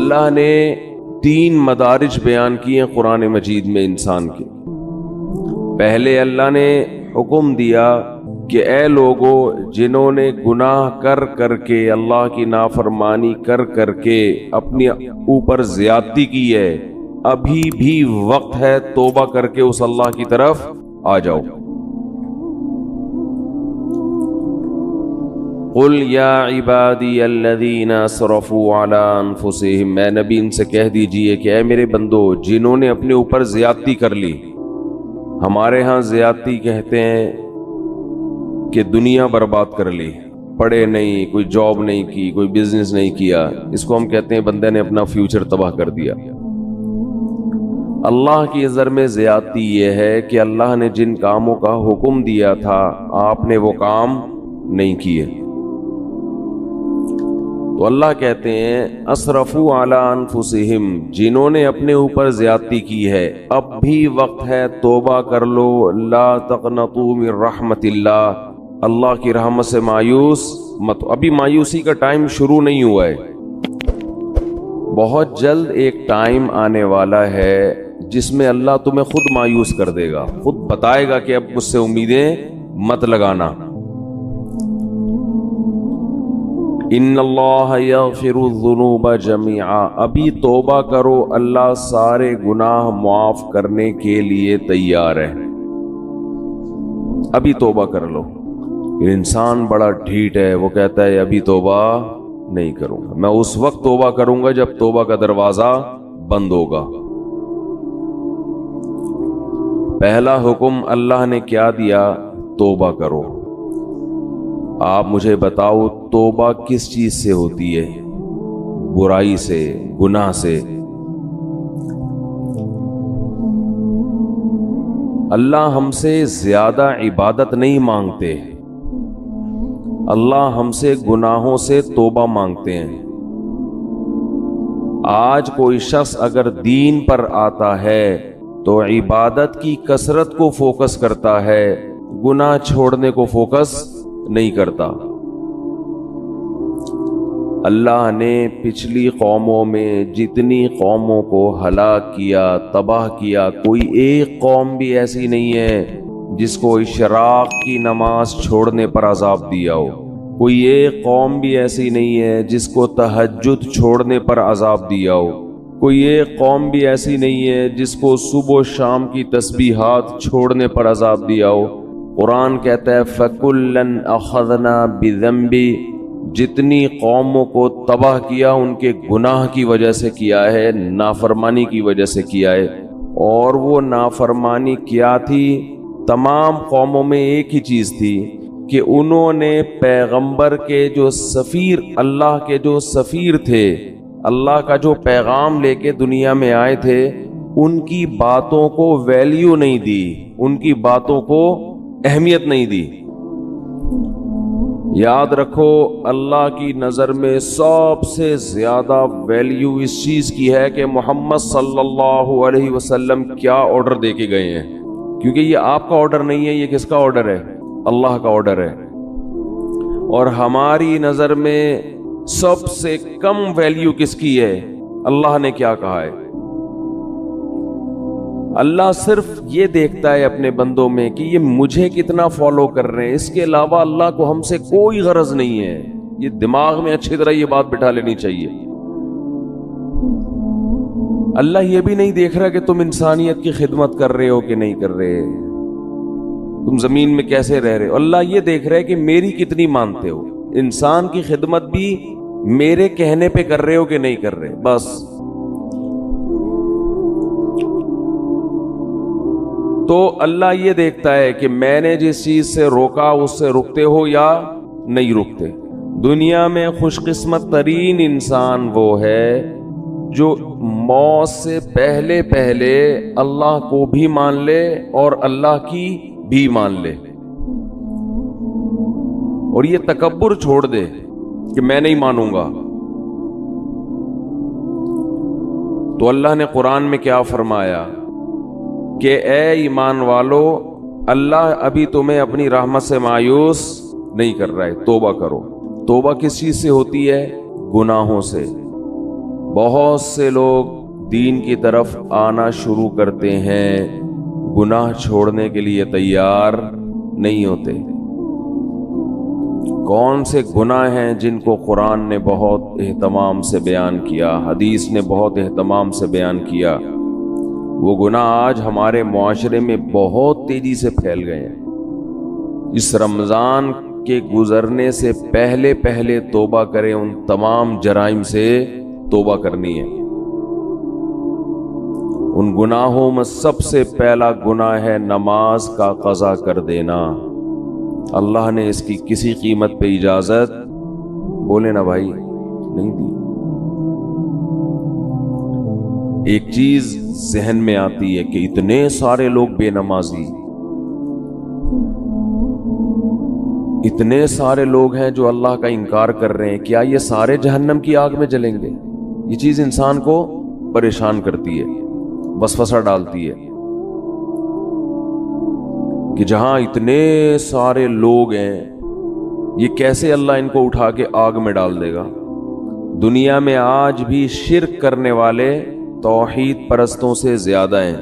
اللہ نے 3 مدارج بیان کیے ہیں قرآن مجید میں انسان کے۔ پہلے اللہ نے حکم دیا کہ اے لوگو جنہوں نے گناہ کر کر کے، اللہ کی نافرمانی کر کر کے اپنے اوپر زیادتی کی ہے، ابھی بھی وقت ہے توبہ کر کے اس اللہ کی طرف آ جاؤ۔ قل یا عبادی الذین اسرفوا علی انفسہم، میں نبی ان سے کہہ دیجئے کہ اے میرے بندو جنہوں نے اپنے اوپر زیادتی کر لی۔ ہمارے ہاں زیادتی کہتے ہیں کہ دنیا برباد کر لی، پڑھے نہیں، کوئی جاب نہیں کی، کوئی بزنس نہیں کیا، اس کو ہم کہتے ہیں بندے نے اپنا فیوچر تباہ کر دیا۔ اللہ کی نظر میں زیادتی یہ ہے کہ اللہ نے جن کاموں کا حکم دیا تھا آپ نے وہ کام نہیں کیے، تو اللہ کہتے ہیں اسرفوا علی انفسہم، جنہوں نے اپنے اوپر زیادتی کی ہے اب بھی وقت ہے توبہ کر لو، لا تقنطوا من رحمت اللہ، اللہ کی رحمت سے مایوس مت۔ ابھی مایوسی کا ٹائم شروع نہیں ہوا ہے، بہت جلد ایک ٹائم آنے والا ہے جس میں اللہ تمہیں خود مایوس کر دے گا، خود بتائے گا کہ اب مجھ سے امیدیں مت لگانا۔ ان اللہ یغفر الذنوب جميعا، ابھی توبہ کرو، اللہ سارے گناہ معاف کرنے کے لیے تیار ہے، ابھی توبہ کر لو۔ انسان بڑا ڈھیٹ ہے، وہ کہتا ہے ابھی توبہ نہیں کروں گا، میں اس وقت توبہ کروں گا جب توبہ کا دروازہ بند ہوگا۔ پہلا حکم اللہ نے کیا دیا؟ توبہ کرو۔ آپ مجھے بتاؤ توبہ کس چیز سے ہوتی ہے؟ برائی سے، گناہ سے۔ اللہ ہم سے زیادہ عبادت نہیں مانگتے، اللہ ہم سے گناہوں سے توبہ مانگتے ہیں۔ آج کوئی شخص اگر دین پر آتا ہے تو عبادت کی کثرت کو فوکس کرتا ہے، گناہ چھوڑنے کو فوکس نہیں کرتا۔ اللہ نے پچھلی قوموں میں جتنی قوموں کو ہلاک کیا، تباہ کیا، کوئی ایک قوم بھی ایسی نہیں ہے جس کو اشراق کی نماز چھوڑنے پر عذاب دیا ہو، کوئی ایک قوم بھی ایسی نہیں ہے جس کو تہجد چھوڑنے پر عذاب دیا ہو، کوئی ایک قوم بھی ایسی نہیں ہے جس کو صبح و شام کی تسبیحات چھوڑنے پر عذاب دیا ہو۔ قرآن کہتا ہے فَكُلًّا أَخَذْنَا بِذَنبِ، جتنی قوموں کو تباہ کیا ان کے گناہ کی وجہ سے کیا ہے، نافرمانی کی وجہ سے کیا ہے۔ اور وہ نافرمانی کیا تھی؟ تمام قوموں میں ایک ہی چیز تھی کہ انہوں نے پیغمبر کے جو سفیر، اللہ کے جو سفیر تھے، اللہ کا جو پیغام لے کے دنیا میں آئے تھے، ان کی باتوں کو ویلیو نہیں دی، ان کی باتوں کو اہمیت نہیں دی۔ یاد رکھو اللہ کی نظر میں سب سے زیادہ ویلیو اس چیز کی ہے کہ محمد صلی اللہ علیہ وسلم کیا آرڈر دے کے گئے ہیں، کیونکہ یہ آپ کا آرڈر نہیں ہے، یہ کس کا آرڈر ہے؟ اللہ کا آرڈر ہے۔ اور ہماری نظر میں سب سے کم ویلیو کس کی ہے؟ اللہ نے کیا کہا ہے؟ اللہ صرف یہ دیکھتا ہے اپنے بندوں میں کہ یہ مجھے کتنا فالو کر رہے ہیں، اس کے علاوہ اللہ کو ہم سے کوئی غرض نہیں ہے۔ یہ دماغ میں اچھی طرح یہ بات بٹھا لینی چاہیے۔ اللہ یہ بھی نہیں دیکھ رہا کہ تم انسانیت کی خدمت کر رہے ہو کہ نہیں کر رہے، تم زمین میں کیسے رہ رہے ہو۔ اللہ یہ دیکھ رہا ہے کہ میری کتنی مانتے ہو، انسان کی خدمت بھی میرے کہنے پہ کر رہے ہو کہ نہیں کر رہے، بس۔ تو اللہ یہ دیکھتا ہے کہ میں نے جس چیز سے روکا اس سے رکتے ہو یا نہیں رکتے۔ دنیا میں خوش قسمت ترین انسان وہ ہے جو موت سے پہلے پہلے اللہ کو بھی مان لے اور اللہ کی بھی مان لے، اور یہ تکبر چھوڑ دے کہ میں نہیں مانوں گا۔ تو اللہ نے قرآن میں کیا فرمایا کہ اے ایمان والو، اللہ ابھی تمہیں اپنی رحمت سے مایوس نہیں کر رہا ہے، توبہ کرو۔ توبہ کس چیز سے ہوتی ہے؟ گناہوں سے۔ بہت سے لوگ دین کی طرف آنا شروع کرتے ہیں، گناہ چھوڑنے کے لیے تیار نہیں ہوتے۔ کون سے گناہ ہیں جن کو قرآن نے بہت اہتمام سے بیان کیا، حدیث نے بہت اہتمام سے بیان کیا؟ وہ گناہ آج ہمارے معاشرے میں بہت تیزی سے پھیل گئے ہیں۔ اس رمضان کے گزرنے سے پہلے پہلے توبہ کریں، ان تمام جرائم سے توبہ کرنی ہے۔ ان گناہوں میں سب سے پہلا گناہ ہے نماز کا قضا کر دینا۔ اللہ نے اس کی کسی قیمت پہ اجازت، بولے نا بھائی، نہیں دی۔ ایک چیز ذہن میں آتی ہے کہ اتنے سارے لوگ بے نمازی، اتنے سارے لوگ ہیں جو اللہ کا انکار کر رہے ہیں، کیا یہ سارے جہنم کی آگ میں جلیں گے؟ یہ چیز انسان کو پریشان کرتی ہے، وسوسہ ڈالتی ہے کہ جہاں اتنے سارے لوگ ہیں، یہ کیسے اللہ ان کو اٹھا کے آگ میں ڈال دے گا؟ دنیا میں آج بھی شرک کرنے والے توحید پرستوں سے زیادہ ہیں۔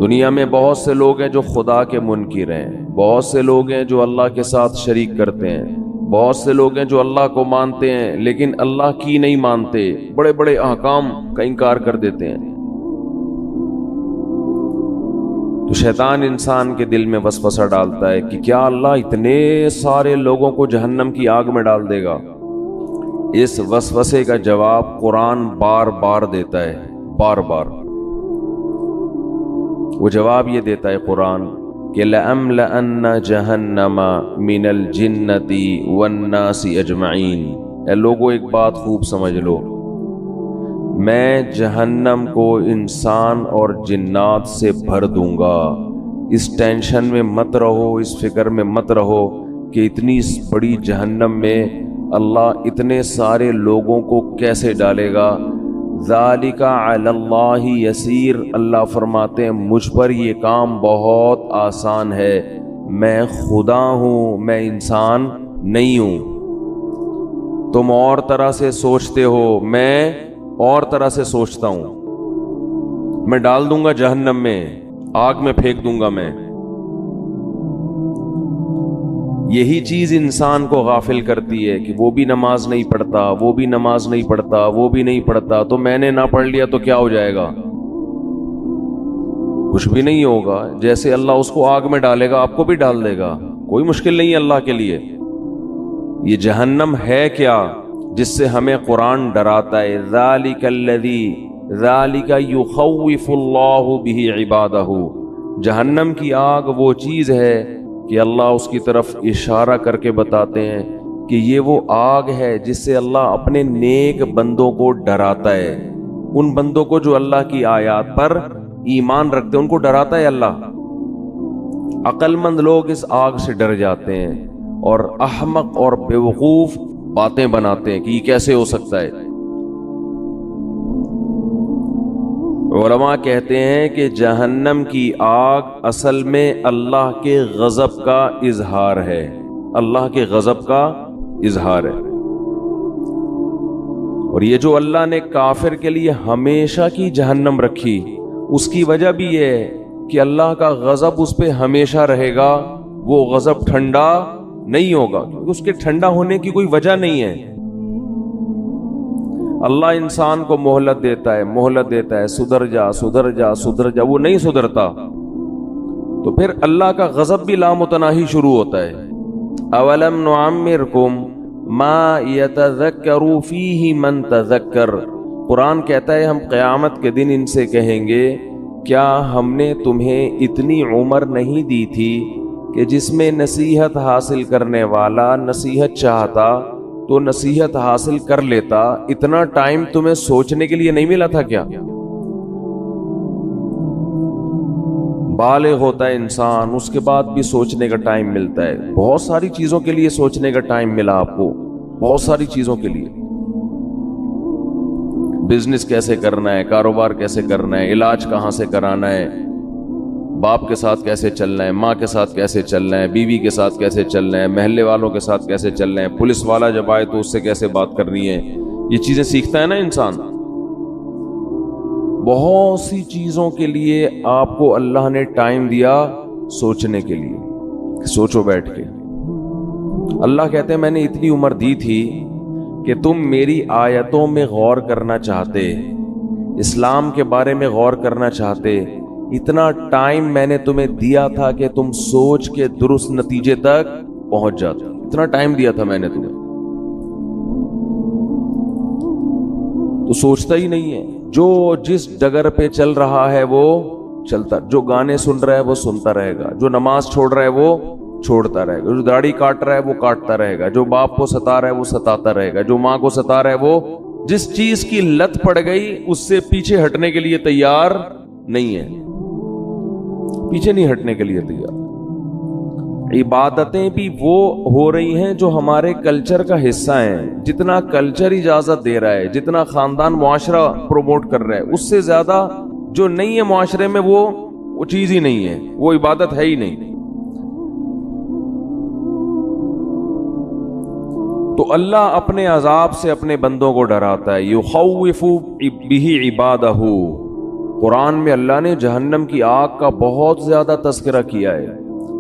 دنیا میں بہت سے لوگ ہیں جو خدا کے منکر ہیں، بہت سے لوگ ہیں جو اللہ کے ساتھ شریک کرتے ہیں، بہت سے لوگ ہیں جو اللہ کو مانتے ہیں لیکن اللہ کی نہیں مانتے، بڑے بڑے احکام کا انکار کر دیتے ہیں۔ تو شیطان انسان کے دل میں وسوسہ ڈالتا ہے کہ کیا اللہ اتنے سارے لوگوں کو جہنم کی آگ میں ڈال دے گا؟ اس وسوسے کا جواب قرآن بار بار دیتا ہے، بار بار وہ جواب یہ دیتا ہے قرآن کہ لَأَمْلَأَنَّ جَهَنَّمَ مِنَ الْجِنَّةِ وَالنَّاسِ أَجْمَعِينَ۔ اے لوگو ایک بات خوب سمجھ لو، میں جہنم کو انسان اور جنات سے بھر دوں گا۔ اس ٹینشن میں مت رہو، اس فکر میں مت رہو کہ اتنی بڑی جہنم میں اللہ اتنے سارے لوگوں کو کیسے ڈالے گا۔ ذالک علی اللہ یسیر، اللہ فرماتے ہیں مجھ پر یہ کام بہت آسان ہے، میں خدا ہوں، میں انسان نہیں ہوں۔ تم اور طرح سے سوچتے ہو، میں اور طرح سے سوچتا ہوں۔ میں ڈال دوں گا جہنم میں، آگ میں پھینک دوں گا میں۔ یہی چیز انسان کو غافل کرتی ہے کہ وہ بھی نماز نہیں پڑھتا، وہ بھی نماز نہیں پڑھتا، وہ بھی نہیں پڑھتا، تو میں نے نہ پڑھ لیا تو کیا ہو جائے گا؟ کچھ بھی نہیں ہوگا، جیسے اللہ اس کو آگ میں ڈالے گا آپ کو بھی ڈال دے گا، کوئی مشکل نہیں ہے اللہ کے لیے۔ یہ جہنم ہے کیا جس سے ہمیں قرآن ڈراتا ہے؟ ذالک الذی، ذالک یخوف اللہ بہ عبادہ۔ جہنم کی آگ وہ چیز ہے کہ اللہ اس کی طرف اشارہ کر کے بتاتے ہیں کہ یہ وہ آگ ہے جس سے اللہ اپنے نیک بندوں کو ڈراتا ہے، ان بندوں کو جو اللہ کی آیات پر ایمان رکھتے ہیں ان کو ڈراتا ہے اللہ۔ عقل مند لوگ اس آگ سے ڈر جاتے ہیں اور احمق اور بیوقوف باتیں بناتے ہیں کہ یہ کیسے ہو سکتا ہے۔ علماء کہتے ہیں کہ جہنم کی آگ اصل میں اللہ کے غضب کا اظہار ہے، اللہ کے غضب کا اظہار ہے۔ اور یہ جو اللہ نے کافر کے لیے ہمیشہ کی جہنم رکھی، اس کی وجہ بھی یہ ہے کہ اللہ کا غضب اس پہ ہمیشہ رہے گا، وہ غضب ٹھنڈا نہیں ہوگا، کیونکہ اس کے ٹھنڈا ہونے کی کوئی وجہ نہیں ہے۔ اللہ انسان کو مہلت دیتا ہے، مہلت دیتا ہے، سدھر جا سدھر جا سدھر جا، وہ نہیں سدھرتا، تو پھر اللہ کا غضب بھی لامتناہی شروع ہوتا ہے۔ اولم نعمرکم ما یتذکر فیہ من تذکر، قرآن کہتا ہے ہم قیامت کے دن ان سے کہیں گے کیا ہم نے تمہیں اتنی عمر نہیں دی تھی کہ جس میں نصیحت حاصل کرنے والا نصیحت چاہتا تو نصیحت حاصل کر لیتا، اتنا ٹائم تمہیں سوچنے کے لیے نہیں ملا تھا کیا؟ بالغ ہوتا ہے انسان، اس کے بعد بھی سوچنے کا ٹائم ملتا ہے، بہت ساری چیزوں کے لیے سوچنے کا ٹائم ملا آپ کو، بہت ساری چیزوں کے لیے، بزنس کیسے کرنا ہے، کاروبار کیسے کرنا ہے، علاج کہاں سے کرانا ہے، باپ کے ساتھ کیسے چلنا ہے، ماں کے ساتھ کیسے چلنا ہے، بیوی کے ساتھ کیسے چلنا ہے، محلے والوں کے ساتھ کیسے چلنا ہے، پولیس والا جب آئے تو اس سے کیسے بات کرنی ہے، یہ چیزیں سیکھتا ہے نا انسان. بہت سی چیزوں کے لیے آپ کو اللہ نے ٹائم دیا سوچنے کے لیے. سوچو بیٹھ کے. اللہ کہتے ہیں میں نے اتنی عمر دی تھی کہ تم میری آیتوں میں غور کرنا چاہتے, اسلام کے بارے میں غور کرنا چاہتے. اتنا ٹائم میں نے تمہیں دیا تھا کہ تم سوچ کے درست نتیجے تک پہنچ جاتے. اتنا ٹائم دیا تھا میں نے تمہیں, تو سوچتا ہی نہیں ہے. جو جس ڈگر پہ چل رہا ہے وہ چلتا, جو گانے سن رہا ہے وہ سنتا رہے گا, جو نماز چھوڑ رہا ہے وہ چھوڑتا رہے گا, جو داڑھی کاٹ رہا ہے وہ کاٹتا رہے گا, جو باپ کو ستا رہا ہے وہ ستاتا رہے گا, جو ماں کو ستا رہا ہے وہ, جس چیز کی لت پڑ گئی اس سے پیچھے ہٹنے کے لیے تیار نہیں ہے, پیچھے نہیں ہٹنے کے لیے تیار. عبادتیں بھی وہ ہو رہی ہیں جو ہمارے کلچر کا حصہ ہیں. جتنا کلچر اجازت دے رہا ہے, جتنا خاندان معاشرہ پروموٹ کر رہا ہے, اس سے زیادہ جو نہیں ہے معاشرے میں وہ چیز ہی نہیں ہے, وہ عبادت ہے ہی نہیں. تو اللہ اپنے عذاب سے اپنے بندوں کو ڈراتا ہے. یخوف بہ عبادہ. قرآن میں اللہ نے جہنم کی آگ کا بہت زیادہ تذکرہ کیا ہے.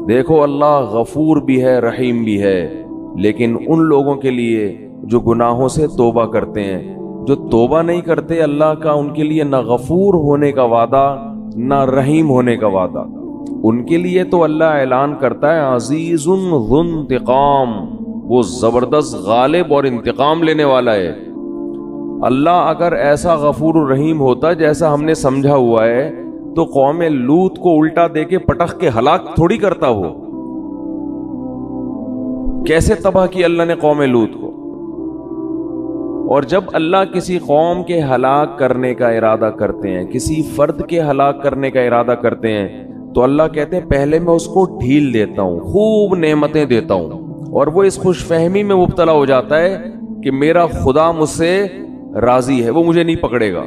دیکھو اللہ غفور بھی ہے رحیم بھی ہے, لیکن ان لوگوں کے لیے جو گناہوں سے توبہ کرتے ہیں, جو توبہ نہیں کرتے, اللہ کا ان کے لیے نہ غفور ہونے کا وعدہ نہ رحیم ہونے کا وعدہ. ان کے لیے تو اللہ اعلان کرتا ہے عزیز ذو انتقام, وہ زبردست غالب اور انتقام لینے والا ہے. اللہ اگر ایسا غفور الرحیم ہوتا جیسا ہم نے سمجھا ہوا ہے تو قوم لوط کو الٹا دے کے پٹخ کے ہلاک تھوڑی کرتا. ہو کیسے تباہ کی اللہ نے قوم لوط کو. اور جب اللہ کسی قوم کے ہلاک کرنے کا ارادہ کرتے ہیں, کسی فرد کے ہلاک کرنے کا ارادہ کرتے ہیں, تو اللہ کہتے ہیں پہلے میں اس کو ڈھیل دیتا ہوں, خوب نعمتیں دیتا ہوں, اور وہ اس خوش فہمی میں مبتلا ہو جاتا ہے کہ میرا خدا مجھ سے راضی ہے, وہ مجھے نہیں پکڑے گا.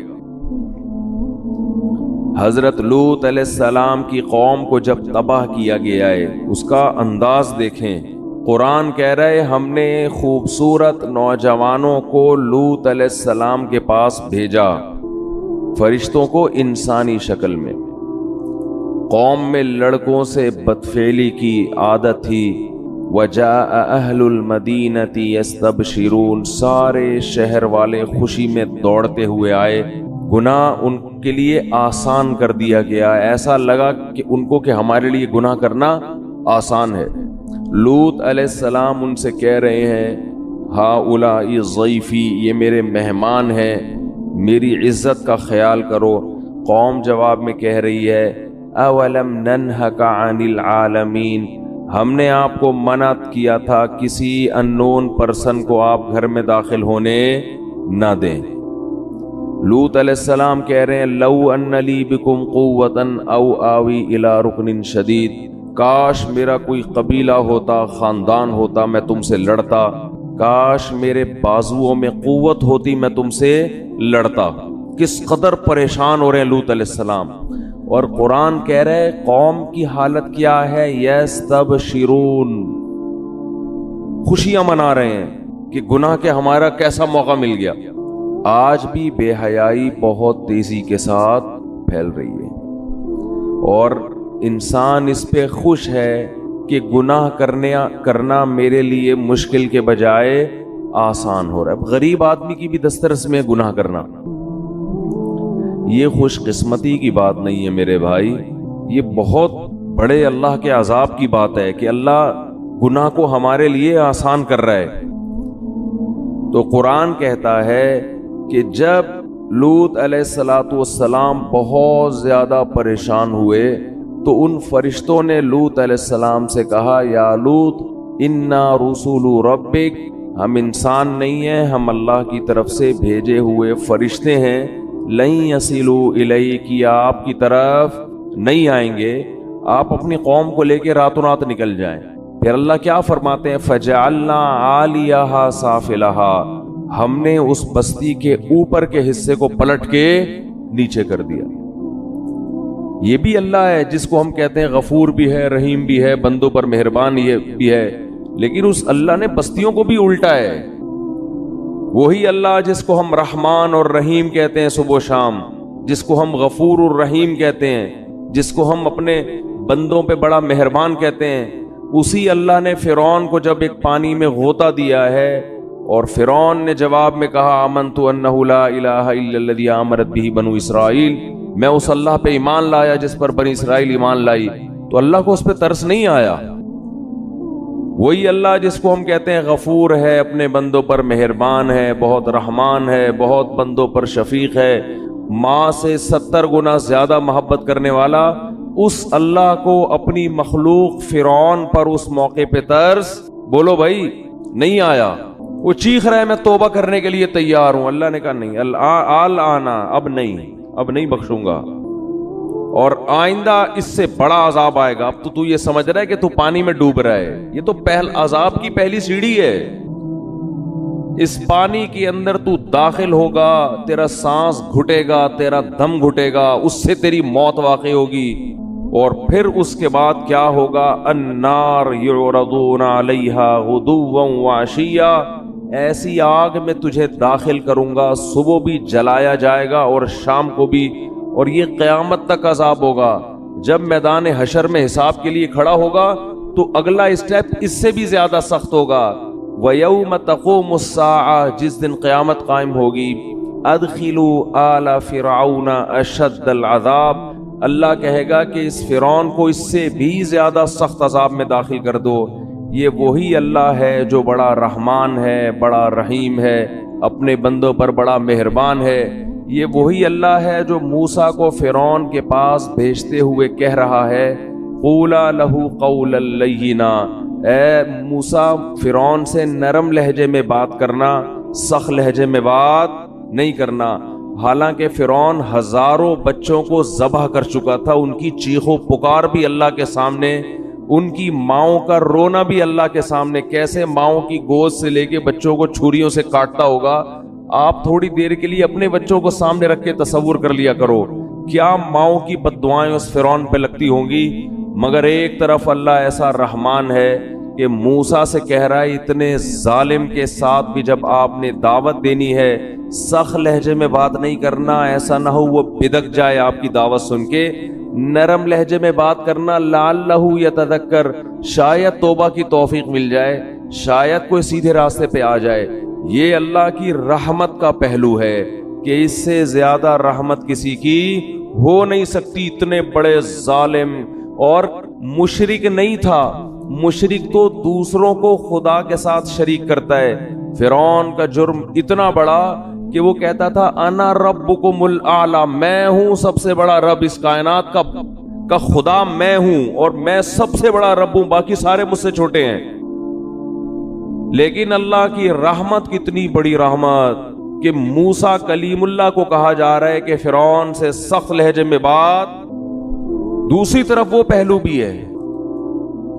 حضرت لوط علیہ السلام کی قوم کو جب تباہ کیا گیا ہے اس کا انداز دیکھیں. قرآن کہہ رہا ہے ہم نے خوبصورت نوجوانوں کو لوط علیہ السلام کے پاس بھیجا, فرشتوں کو انسانی شکل میں. قوم میں لڑکوں سے بدفعلی کی عادت تھی. وجاء اہل المدینۃ یستبشرون, سارے شہر والے خوشی میں دوڑتے ہوئے آئے. گناہ ان کے لیے آسان کر دیا گیا, ایسا لگا کہ ان کو کہ ہمارے لیے گناہ کرنا آسان ہے. لوط علیہ السلام ان سے کہہ رہے ہیں ہؤلاء ضیفی, یہ میرے مہمان ہیں, میری عزت کا خیال کرو. قوم جواب میں کہہ رہی ہے اولم ننہک عن العالمین, ہم نے آپ کو منع کیا تھا کسی اننون پرسن کو آپ گھر میں داخل ہونے نہ دیں. لوط علیہ السلام کہہ رہے ہیں لو ان لی بکم قوتا او آوی الی رکن شدید, کاش میرا کوئی قبیلہ ہوتا, خاندان ہوتا, میں تم سے لڑتا. کاش میرے بازوؤں میں قوت ہوتی, میں تم سے لڑتا. کس قدر پریشان ہو رہے ہیں لوط علیہ السلام. اور قرآن کہہ رہے قوم کی حالت کیا ہے, یستبشرون, خوشیاں منا رہے ہیں کہ گناہ کے ہمارا کیسا موقع مل گیا. آج بھی بے حیائی بہت تیزی کے ساتھ پھیل رہی ہے, اور انسان اس پہ خوش ہے کہ گناہ کرنا میرے لیے مشکل کے بجائے آسان ہو رہا ہے. غریب آدمی کی بھی دسترس میں گناہ کرنا, یہ خوش قسمتی کی بات نہیں ہے میرے بھائی, یہ بہت بڑے اللہ کے عذاب کی بات ہے کہ اللہ گناہ کو ہمارے لیے آسان کر رہا ہے. تو قرآن کہتا ہے کہ جب لوط علیہ السلام بہت زیادہ پریشان ہوئے تو ان فرشتوں نے لوط علیہ السلام سے کہا یا لوط انا رسول ربک, ہم انسان نہیں ہیں, ہم اللہ کی طرف سے بھیجے ہوئے فرشتے ہیں. لن یصلوا الیک, آپ کی طرف نہیں آئیں گے, آپ اپنی قوم کو لے کے راتوں رات نکل جائیں. پھر اللہ کیا فرماتے ہیں فجعلنا عالیہا سافلہا, ہم نے اس بستی کے اوپر کے حصے کو پلٹ کے نیچے کر دیا. یہ بھی اللہ ہے جس کو ہم کہتے ہیں غفور بھی ہے رحیم بھی ہے, بندوں پر مہربان یہ بھی ہے, لیکن اس اللہ نے بستیوں کو بھی الٹا ہے. وہی اللہ جس کو ہم رحمان اور رحیم کہتے ہیں صبح و شام، جس کو ہم غفور الرحیم کہتے ہیں، جس کو ہم اپنے بندوں پہ بڑا مہربان کہتے ہیں، اسی اللہ نے فرعون کو جب ایک پانی میں غوطہ دیا ہے اور فرعون نے جواب میں کہا آمنت انہ لا الہ الا الذی آمنت بہ بنو اسرائیل، میں اس اللہ پہ ایمان لایا جس پر بنی اسرائیل ایمان لائی، تو اللہ کو اس پہ ترس نہیں آیا؟ وہی اللہ جس کو ہم کہتے ہیں غفور ہے، اپنے بندوں پر مہربان ہے، بہت رحمان ہے، بہت بندوں پر شفیق ہے، ماں سے 70 گنا زیادہ محبت کرنے والا، اس اللہ کو اپنی مخلوق فرعون پر اس موقع پہ ترس بولو بھائی نہیں آیا؟ وہ چیخ رہا ہے میں توبہ کرنے کے لیے تیار ہوں، اللہ نے کہا نہیں، آنا اب نہیں بخشوں گا، اور آئندہ اس سے بڑا عذاب آئے گا۔ اب تو یہ سمجھ رہا ہے کہ تو پانی میں ڈوب رہا ہے، یہ تو عذاب کی پہلی سیڑھی ہے۔ اس پانی کے اندر تو داخل ہوگا، تیرا سانس گھٹے گا، تیرا دم گھٹے گا، اس سے تیری موت واقع ہوگی، اور پھر اس کے بعد کیا ہوگا؟ النار یعرضون علیہا غدوا وعشیا، ایسی آگ میں تجھے داخل کروں گا، صبح بھی جلایا جائے گا اور شام کو بھی، اور یہ قیامت تک عذاب ہوگا۔ جب میدان حشر میں حساب کے لیے کھڑا ہوگا تو اگلا اسٹیپ اس سے بھی زیادہ سخت ہوگا۔ وَيَوْمَ تَقُومُ السَّاعَةُ، جس دن قیامت قائم ہوگی، أَدْخِلُوا آلَ فِرْعَوْنَ أَشَدَّ الْعَذَابِ، اللہ کہے گا کہ اس فرعون کو اس سے بھی زیادہ سخت عذاب میں داخل کر دو۔ یہ وہی اللہ ہے جو بڑا رحمان ہے، بڑا رحیم ہے، اپنے بندوں پر بڑا مہربان ہے۔ یہ وہی اللہ ہے جو موسیٰ کو فرعون کے پاس بھیجتے ہوئے کہہ رہا ہے قولا لہ قولا لینا، اے موسیٰ فرعون سے نرم لہجے میں بات کرنا، سخت لہجے میں بات نہیں کرنا۔ حالانکہ فرعون ہزاروں بچوں کو ذبح کر چکا تھا، ان کی چیخ و پکار بھی اللہ کے سامنے، ان کی ماؤں کا رونا بھی اللہ کے سامنے، کیسے ماؤں کی گود سے لے کے بچوں کو چھریوں سے کاٹتا ہوگا۔ آپ تھوڑی دیر کے لیے اپنے بچوں کو سامنے رکھ کے تصور کر لیا کرو، کیا ماؤں کی بددعائیں اس فرعون پہ لگتی ہوں گی۔ مگر ایک طرف اللہ ایسا رحمان ہے کہ موسیٰ سے کہہ رہا ہے اتنے ظالم کے ساتھ بھی جب آپ نے دعوت دینی ہے سخت لہجے میں بات نہیں کرنا، ایسا نہ ہو وہ بدک جائے آپ کی دعوت سن کے، نرم لہجے میں بات کرنا، لعلہ یتذکر، شاید توبہ کی توفیق مل جائے، شاید کوئی سیدھے راستے پہ آ جائے۔ یہ اللہ کی رحمت کا پہلو ہے کہ اس سے زیادہ رحمت کسی کی ہو نہیں سکتی۔ اتنے بڑے ظالم، اور مشرک نہیں تھا، مشرک تو دوسروں کو خدا کے ساتھ شریک کرتا ہے۔ فرعون کا جرم اتنا بڑا کہ وہ کہتا تھا انا ربکم الاعلی، میں ہوں سب سے بڑا رب، اس کائنات کا خدا میں ہوں، اور میں سب سے بڑا رب ہوں، باقی سارے مجھ سے چھوٹے ہیں۔ لیکن اللہ کی رحمت کتنی بڑی رحمت کہ موسیٰ کلیم اللہ کو کہا جا رہا ہے کہ فرعون سے سخت لہجے میں بات۔ دوسری طرف وہ پہلو بھی ہے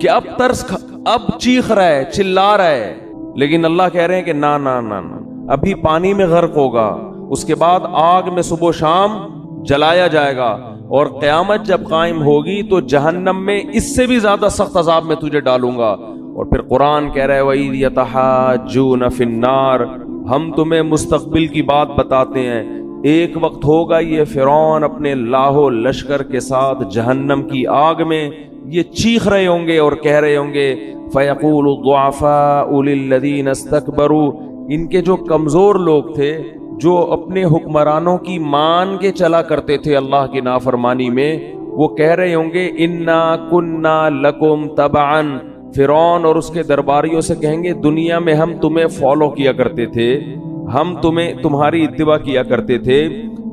کہ اب چیخ رہا ہے، چلا رہا ہے، لیکن اللہ کہہ رہے ہیں کہ نا نا نا نا، ابھی پانی میں غرق ہوگا، اس کے بعد آگ میں صبح و شام جلایا جائے گا، اور قیامت جب قائم ہوگی تو جہنم میں اس سے بھی زیادہ سخت عذاب میں تجھے ڈالوں گا۔ اور پھر قرآن کہہ رہا ہے وَإِذْ يَتَحَاجُّونَ فِي النَّارِ، ہم تمہیں مستقبل کی بات بتاتے ہیں، ایک وقت ہوگا یہ فرعون اپنے لاہو لشکر کے ساتھ جہنم کی آگ میں یہ چیخ رہے ہوں گے اور کہہ رہے ہوں گے فَيَقُولُ الضُّعَفَاءُ لِلَّذِينَ اسْتَكْبَرُوا، ان کے جو کمزور لوگ تھے، جو اپنے حکمرانوں کی مان کے چلا کرتے تھے اللہ کی نافرمانی میں، وہ کہہ رہے ہوں گے اِنَّا كُنَّا لَكُمْ تَبَعًا، فرعون اور اس کے درباریوں سے کہیں گے دنیا میں ہم تمہیں فالو کیا کرتے تھے، ہم تمہاری اتباع کیا کرتے تھے،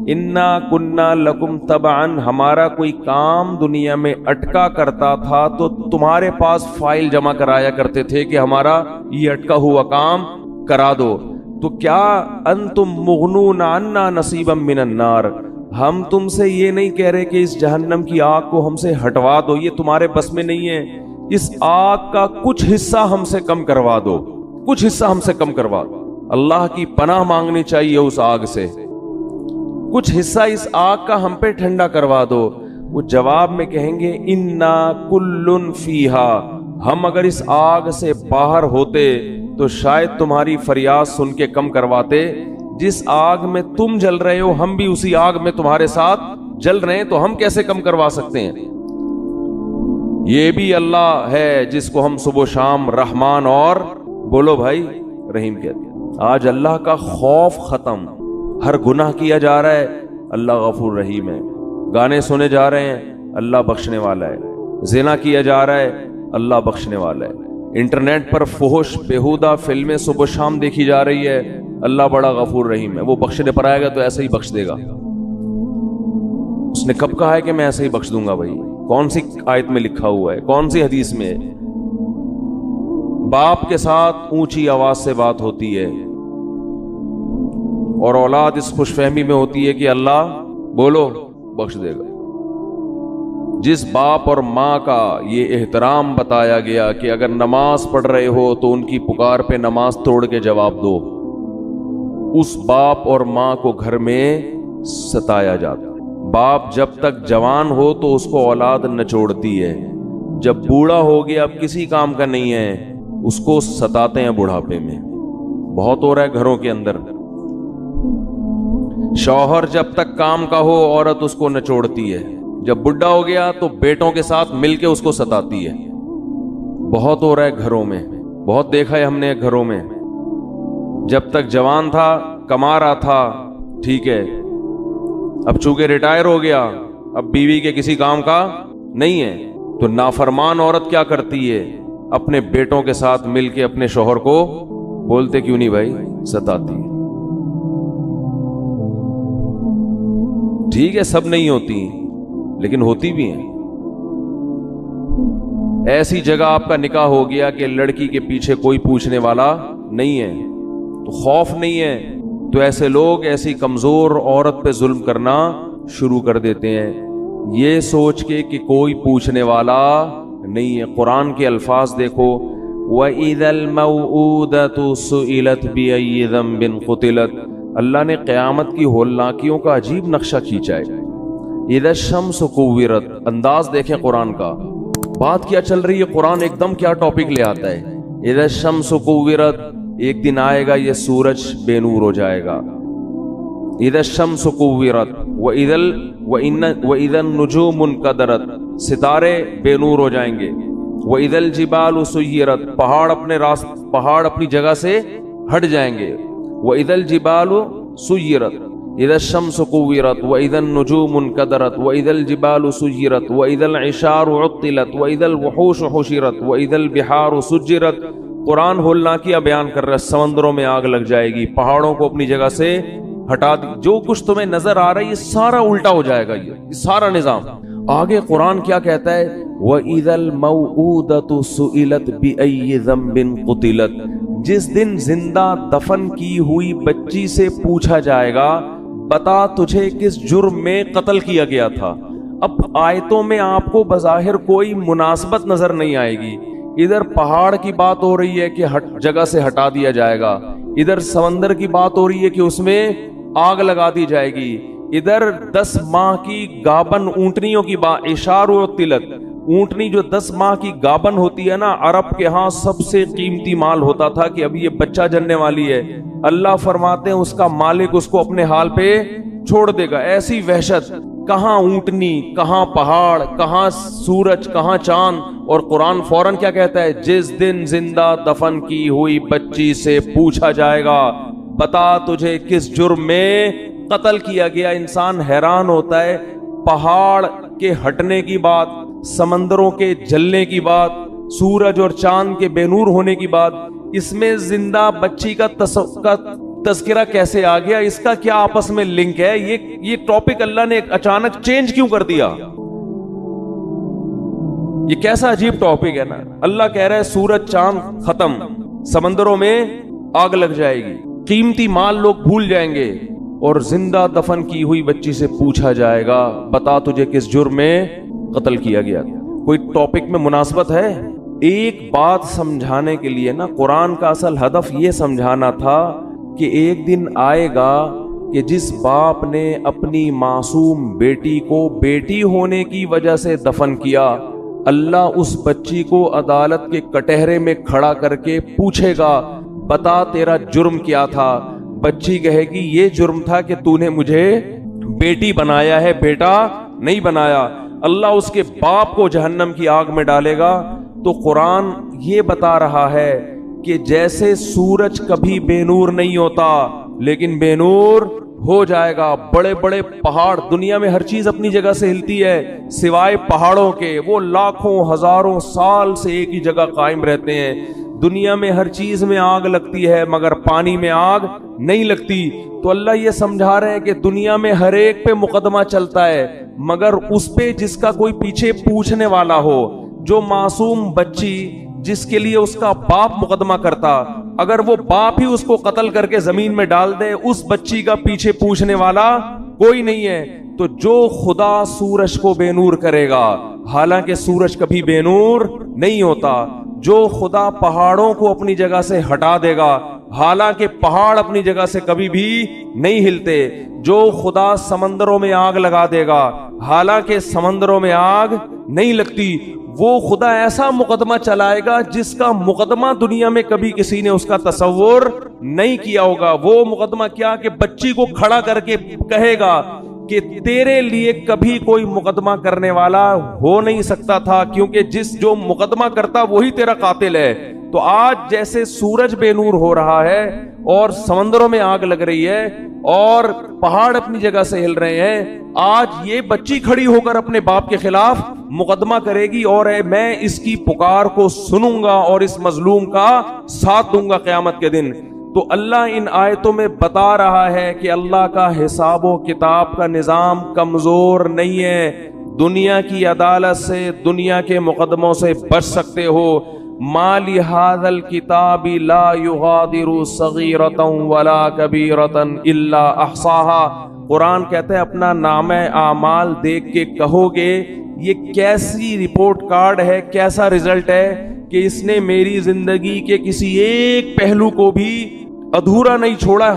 انا کننا لکم تبعا، ہمارا کوئی کام دنیا میں اٹکا کرتا تھا تو تمہارے پاس فائل جمع کرایا کرتے تھے کہ ہمارا یہ اٹکا ہوا کام کرا دو، تو کیا انتم مغنون عنا نصیبا من النار، ہم تم سے یہ نہیں کہہ رہے کہ اس جہنم کی آگ کو ہم سے ہٹوا دو، یہ تمہارے بس میں نہیں ہے، اس آگ کا کچھ حصہ ہم سے کم کروا دو، کچھ حصہ ہم سے کم کروا دو۔ اللہ کی پناہ مانگنی چاہیے اس آگ سے، کچھ حصہ اس آگ کا ہم پہ ٹھنڈا کروا دو۔ وہ جواب میں کہیں گے انا کل فیہا، ہم اگر اس آگ سے باہر ہوتے تو شاید تمہاری فریاد سن کے کم کرواتے. جس آگ میں تم جل رہے ہو ہم بھی اسی آگ میں تمہارے ساتھ جل رہے ہیں, تو ہم کیسے کم کروا سکتے ہیں؟ یہ بھی اللہ ہے جس کو ہم صبح و شام رحمان اور بولو بھائی رحیم کہتے ہیں. آج اللہ کا خوف ختم. ہر گناہ کیا جا رہا ہے, اللہ غفور رحیم ہے. گانے سنے جا رہے ہیں, اللہ بخشنے والا ہے. زنا کیا جا رہا ہے, اللہ بخشنے والا ہے. انٹرنیٹ پر فحش بیہودہ فلمیں صبح شام دیکھی جا رہی ہے, اللہ بڑا غفور رحیم ہے. وہ بخشنے پر آئے گا تو ایسے ہی بخش دے گا. اس نے کب کہا ہے کہ میں ایسے ہی بخش دوں گا؟ بھائی کون سی آیت میں لکھا ہوا ہے, کون سی حدیث میں؟ باپ کے ساتھ اونچی آواز سے بات ہوتی ہے اور اولاد اس خوش فہمی میں ہوتی ہے کہ اللہ بولو بخش دے گا. جس باپ اور ماں کا یہ احترام بتایا گیا کہ اگر نماز پڑھ رہے ہو تو ان کی پکار پہ نماز توڑ کے جواب دو, اس باپ اور ماں کو گھر میں ستایا جاتا. باپ جب تک جوان ہو تو اس کو اولاد نچوڑتی ہے, جب بوڑھا ہو گیا اب کسی کام کا نہیں ہے اس کو ستاتے ہیں بڑھاپے میں. بہت ہو رہا ہے گھروں کے اندر. شوہر جب تک کام کا ہو عورت اس کو نچوڑتی ہے, جب بڈھا ہو گیا تو بیٹوں کے ساتھ مل کے اس کو ستاتی ہے. بہت ہو رہا ہے گھروں میں, بہت دیکھا ہے ہم نے گھروں میں. جب تک جوان تھا کما رہا تھا ٹھیک ہے, اب چونکہ ریٹائر ہو گیا اب بیوی کے کسی کام کا نہیں ہے, تو نافرمان عورت کیا کرتی ہے؟ اپنے بیٹوں کے ساتھ مل کے اپنے شوہر کو بولتے کیوں نہیں بھائی ستاتی ہے. ٹھیک ہے سب نہیں ہوتی لیکن ہوتی بھی ہیں. ایسی جگہ آپ کا نکاح ہو گیا کہ لڑکی کے پیچھے کوئی پوچھنے والا نہیں ہے, تو خوف نہیں ہے, تو ایسے لوگ ایسی کمزور عورت پہ ظلم کرنا شروع کر دیتے ہیں یہ سوچ کے کہ کوئی پوچھنے والا نہیں ہے. قرآن کے الفاظ دیکھو, وَإِذَا الْمَوْءُودَةُ سُئِلَتْ بِأَيِّ ذَنبٍ قُتِلَتْ. اللہ نے قیامت کی ہولناکیوں کا عجیب نقشہ کھینچا ہے. اِذَا الشَّمْسُ كُوِّرَتْ, انداز دیکھیں قرآن کا, بات کیا چل رہی ہے, قرآن ایک دم کیا ٹاپک لے آتا ہے. اِذَا الشَّمْسُ كُوِّرَتْ, ایک دن آئے گا یہ سورج بے نور ہو جائے گا. اِذَا الشَّمْسُ كُوِّرَتْ وَإِذَا النُّجُومُ انْكَدَرَتْ, ستارے بے نور ہو جائیں گے. وَإِذَا الْجِبَالُ سُيِّرَتْ, پہاڑ اپنی جگہ سے ہٹ جائیں گے. وَإِذَا الْجِبَالُ سُيِّرَتْ اِذَا الشَّمْسُ كُوِّرَتْ وَإِذَا النُّجُومُ انْكَدَرَتْ وَإِذَا الْجِبَالُ سُيِّرَتْ وَإِذَا الْعِشَارُ عُطِّلَتْ وَإِذَا الْوُحُوشُ حُشِرَتْ وَإِذَا الْبِحَارُ سُجِّرَتْ. قرآن ہولناکیاں بیان کر رہا ہے, سمندروں میں آگ لگ جائے گی, پہاڑوں کو اپنی جگہ سے ہٹا دی, جو کچھ تمہیں نظر آ رہا ہے یہ سارا الٹا ہو جائے گا. یہ سارا نظام. آگے قرآن کیا کہتا ہے, وَإِذَا الْمَوْءُودَةُ سُئِلَتْ بِأَيِّ ذَنبٍ قُتِلَتْ, جس دن زندہ دفن کی ہوئی بچی سے پوچھا جائے گا بتا تجھے کس جرم میں قتل کیا گیا تھا. اب آیتوں میں آپ کو بظاہر کوئی مناسبت نظر نہیں آئے گی. ادھر پہاڑ کی بات ہو رہی ہے کہ جگہ سے ہٹا دیا جائے گا, ادھر سمندر کی بات ہو رہی ہے کہ اس میں آگ لگا دی جائے گی, ادھر 10 ماہ کی گابن اونٹنیوں کی بات. اشار و تلت, اونٹنی جو 10 ماہ کی گابن ہوتی ہے نا, عرب کے ہاں سب سے قیمتی مال ہوتا تھا کہ اب یہ بچہ جننے والی ہے. اللہ فرماتے ہیں اس کا مالک اس کو اپنے حال پہ چھوڑ دے گا. ایسی وحشت, کہاں اونٹنی, کہاں پہاڑ, کہاں سورج, کہاں چاند. اور قرآن فوراً کیا کہتا ہے, جس دن زندہ دفن کی ہوئی بچی سے پوچھا جائے گا بتا تجھے کس جرم میں قتل کیا گیا. انسان حیران ہوتا ہے, پہاڑ کے ہٹنے کی بات, سمندروں کے جلنے کی بات, سورج اور چاند کے بے نور ہونے کی بات, اس میں زندہ بچی کا تذکرہ کیسے آ گیا؟ اس کا کیا آپس میں لنک ہے؟ یہ ٹاپک اللہ نے اچانک چینج کیوں کر دیا؟ یہ کیسا عجیب ٹاپک ہے نا. اللہ کہہ رہا ہے سورج چاند ختم, سمندروں میں آگ لگ جائے گی, قیمتی مال لوگ بھول جائیں گے, اور زندہ دفن کی ہوئی بچی سے پوچھا جائے گا بتا تجھے کس جرم میں قتل کیا گیا. کوئی ٹاپک میں مناسبت ہے؟ ایک بات سمجھانے کے لیے نا, قرآن کا اصل ہدف یہ سمجھانا تھا کہ ایک دن آئے گا کہ جس باپ نے اپنی معصوم بیٹی کو بیٹی ہونے کی وجہ سے دفن کیا, اللہ اس بچی کو عدالت کے کٹہرے میں کھڑا کر کے پوچھے گا بتا تیرا جرم کیا تھا؟ بچی کہے گی یہ جرم تھا کہ تو نے مجھے بیٹی بنایا ہے، بیٹا نہیں بنایا۔ اللہ اس کے باپ کو جہنم کی آگ میں ڈالے گا۔ تو قرآن یہ بتا رہا ہے کہ جیسے سورج کبھی بے نور نہیں ہوتا لیکن بے نور ہو جائے گا۔ بڑے بڑے پہاڑ، دنیا میں ہر چیز اپنی جگہ سے ہلتی ہے سوائے پہاڑوں کے، وہ لاکھوں ہزاروں سال سے ایک ہی جگہ قائم رہتے ہیں۔ دنیا میں ہر چیز میں آگ لگتی ہے مگر پانی میں آگ نہیں لگتی۔ تو اللہ یہ سمجھا رہے ہیں کہ دنیا میں ہر ایک پہ مقدمہ چلتا ہے مگر اس پہ جس کا کوئی پیچھے پوچھنے والا ہو۔ جو معصوم بچی جس کے لیے اس کا باپ مقدمہ کرتا، اگر وہ باپ ہی اس کو قتل کر کے زمین میں ڈال دے، اس بچی کا پیچھے پوچھنے والا کوئی نہیں ہے۔ تو جو خدا سورج کو بے نور کرے گا، حالانکہ سورج کبھی بے نور نہیں ہوتا، جو خدا پہاڑوں کو اپنی جگہ سے ہٹا دے گا، حالانکہ پہاڑ اپنی جگہ سے کبھی بھی نہیں ہلتے، جو خدا سمندروں میں آگ لگا دے گا، حالانکہ سمندروں میں آگ نہیں لگتی، وہ خدا ایسا مقدمہ چلائے گا جس کا مقدمہ دنیا میں کبھی کسی نے اس کا تصور نہیں کیا ہوگا۔ وہ مقدمہ کیا کہ بچی کو کھڑا کر کے کہے گا کہ تیرے لیے کبھی کوئی مقدمہ کرنے والا ہو نہیں سکتا تھا، کیونکہ جو مقدمہ کرتا وہی تیرا قاتل ہے۔ تو آج جیسے سورج بے نور ہو رہا ہے اور سمندروں میں آگ لگ رہی ہے اور پہاڑ اپنی جگہ سے ہل رہے ہیں، آج یہ بچی کھڑی ہو کر اپنے باپ کے خلاف مقدمہ کرے گی اور میں اس کی پکار کو سنوں گا اور اس مظلوم کا ساتھ دوں گا قیامت کے دن۔ تو اللہ ان آیتوں میں بتا رہا ہے کہ اللہ کا حساب و کتاب کا نظام کمزور نہیں ہے۔ دنیا کی عدالت سے، دنیا کے مقدموں سے بچ سکتے ہو۔ ما لہذا الکتاب لا یغادر صغیرۃ ولا کبیرۃ الا احصاها۔ قرآن کہتا ہے اپنا نامہ اعمال دیکھ کے کہو گے یہ کیسی رپورٹ کارڈ ہے، کیسا رزلٹ ہے کہ اس نے میری زندگی کے کسی ایک پہلو کو بھی ادھورا نہیں چھوڑا۔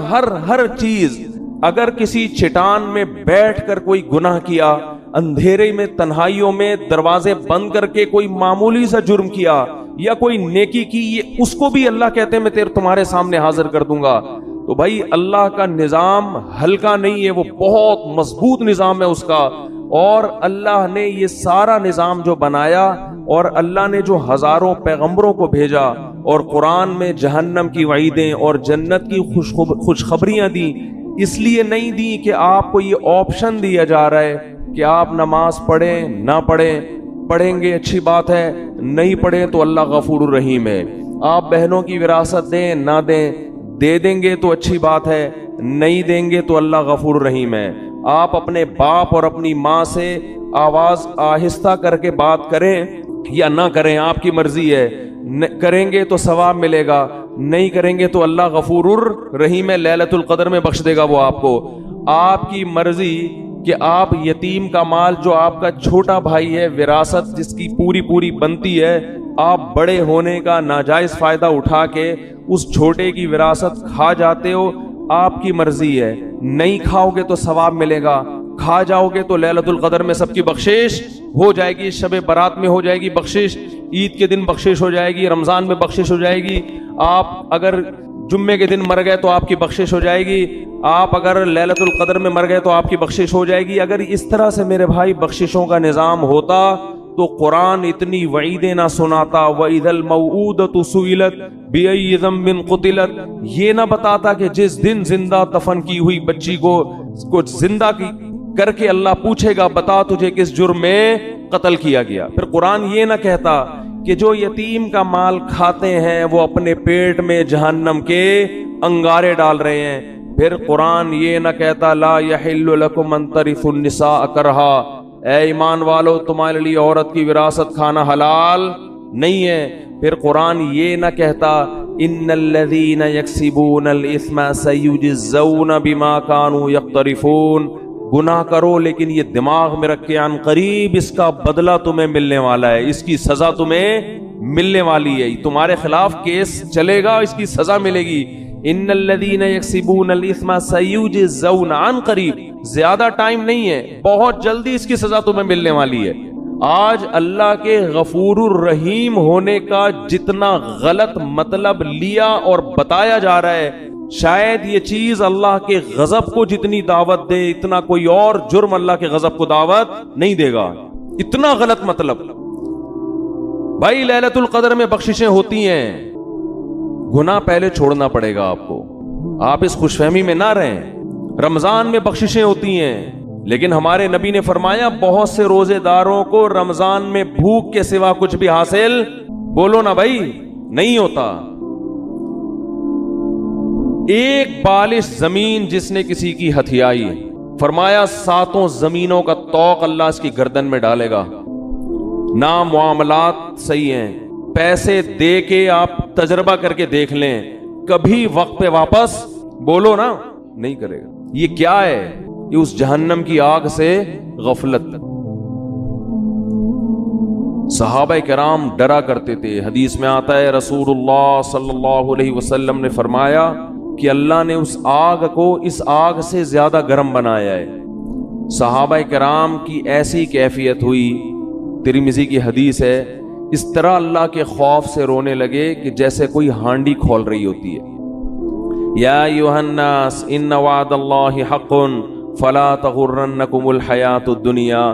ہر چیز، اگر کسی چٹان میں بیٹھ کر کوئی گناہ کیا، اندھیرے میں تنہائیوں میں دروازے بند کر کے کوئی معمولی سا جرم کیا یا کوئی نیکی کی، یہ اس کو بھی اللہ کہتے ہیں میں تمہارے سامنے حاضر کر دوں گا۔ تو بھائی اللہ کا نظام ہلکا نہیں ہے، وہ بہت مضبوط نظام ہے اس کا۔ اور اللہ نے یہ سارا نظام جو بنایا اور اللہ نے جو ہزاروں پیغمبروں کو بھیجا اور قرآن میں جہنم کی وعیدیں اور جنت کی خوشخبریاں دی، اس لیے نہیں دی کہ آپ کو یہ آپشن دیا جا رہا ہے کہ آپ نماز پڑھیں نہ پڑھیں، پڑھیں گے اچھی بات ہے، نہیں پڑھیں تو اللہ غفور الرحیم ہے۔ آپ بہنوں کی وراثت دیں نہ دیں، دے دیں گے تو اچھی بات ہے، نہیں دیں گے تو اللہ غفور الرحیم ہے۔ آپ اپنے باپ اور اپنی ماں سے آواز آہستہ کر کے بات کریں یا نہ کریں، آپ کی مرضی ہے، کریں گے تو ثواب ملے گا، نہیں کریں گے تو اللہ غفور الرحیم ہے، لیلۃ القدر میں بخش دے گا وہ آپ کو۔ آپ کی مرضی کہ آپ یتیم کا مال جو آپ کا چھوٹا بھائی ہے، وراثت جس کی پوری بنتی ہے، آپ بڑے ہونے کا ناجائز فائدہ اٹھا کے اس چھوٹے کی وراثت کھا جاتے ہو، آپ کی مرضی ہے، نہیں کھاؤ گے تو ثواب ملے گا، کھا جاؤ گے تو لیلۃ القدر میں سب کی بخشش ہو جائے گی، شب برات میں ہو جائے گی بخشش، عید کے دن بخشش ہو جائے گی، رمضان میں بخشش ہو جائے گی، آپ اگر جمعے کے دن مر گئے تو آپ کی بخشش ہو جائے گی، آپ اگر لیلۃ القدر میں مر گئے تو آپ کی بخشش ہو جائے گی۔ اگر اس طرح سے میرے بھائی بخششوں کا نظام ہوتا تو قرآن اتنی وعیدیں نہ سناتا۔ وَإِذَا الْمَوْءُودَةُ سُئِلَتْ بِأَيِّ ذَنبٍ قُتِلَتْ، یہ نہ بتاتا کہ جس دن زندہ دفن کی ہوئی بچی کو زندہ کر کے اللہ پوچھے گا بتا تجھے کس جرم میں قتل کیا گیا۔ پھر قرآن یہ نہ کہتا کہ جو یتیم کا مال کھاتے ہیں وہ اپنے پیٹ میں جہنم کے انگارے ڈال رہے ہیں۔ پھر قرآن یہ نہ کہتا لا یحل لکم ان ترثوا النساء کرہا، اے ایمان والو تمہارے لیے عورت کی وراثت کھانا حلال نہیں ہے۔ پھر قرآن یہ نہ کہتا ان الذین یکسبون الاثم سیجزون بما کانوا یقترفون، گناہ کرو لیکن یہ دماغ میں رکھ کے عن قریب اس کا بدلہ تمہیں ملنے والا ہے، اس کی سزا تمہیں ملنے والی ہے، تمہارے خلاف کیس چلے گا، اس کی سزا ملے گی۔ ان الذین یکسبون الاثم سیجزون، عن قریب، زیادہ ٹائم نہیں ہے، بہت جلدی اس کی سزا تمہیں ملنے والی ہے۔ آج اللہ کے غفور الرحیم ہونے کا جتنا غلط مطلب لیا اور بتایا جا رہا ہے، شاید یہ چیز اللہ کے غضب کو جتنی دعوت دے اتنا کوئی اور جرم اللہ کے غضب کو دعوت نہیں دے گا. اتنا غلط مطلب. بھائی لیلۃ القدر میں بخششیں ہوتی ہیں، گناہ پہلے چھوڑنا پڑے گا آپ کو. آپ اس خوش فہمی میں نہ رہیں. رمضان میں بخششیں ہوتی ہیں، لیکن ہمارے نبی نے فرمایا بہت سے روزے داروں کو رمضان میں بھوک کے سوا کچھ بھی حاصل، بولو نا بھائی، نہیں ہوتا. ایک بالش زمین جس نے کسی کی ہتھیائی، فرمایا 7 زمینوں کا طوق اللہ اس کی گردن میں ڈالے گا. نہ معاملات صحیح ہیں، پیسے دے کے آپ تجربہ کر کے دیکھ لیں، کبھی وقت پہ واپس، بولو نا، نہیں کرے گا. یہ کیا ہے؟ یہ اس جہنم کی آگ سے غفلت. صحابہ کرام ڈرا کرتے تھے. حدیث میں آتا ہے رسول اللہ صلی اللہ علیہ وسلم نے فرمایا کہ اللہ نے اس آگ کو اس آگ سے زیادہ گرم بنایا ہے. صحابہ کرام کی ایسی کیفیت ہوئی، ترمذی کی حدیث ہے، اس طرح اللہ کے خوف سے رونے لگے کہ جیسے کوئی ہانڈی کھول رہی ہوتی ہے. یا ایھا الناس ان وعد اللہ حق فلا تغرنکم الحیات الدنیا.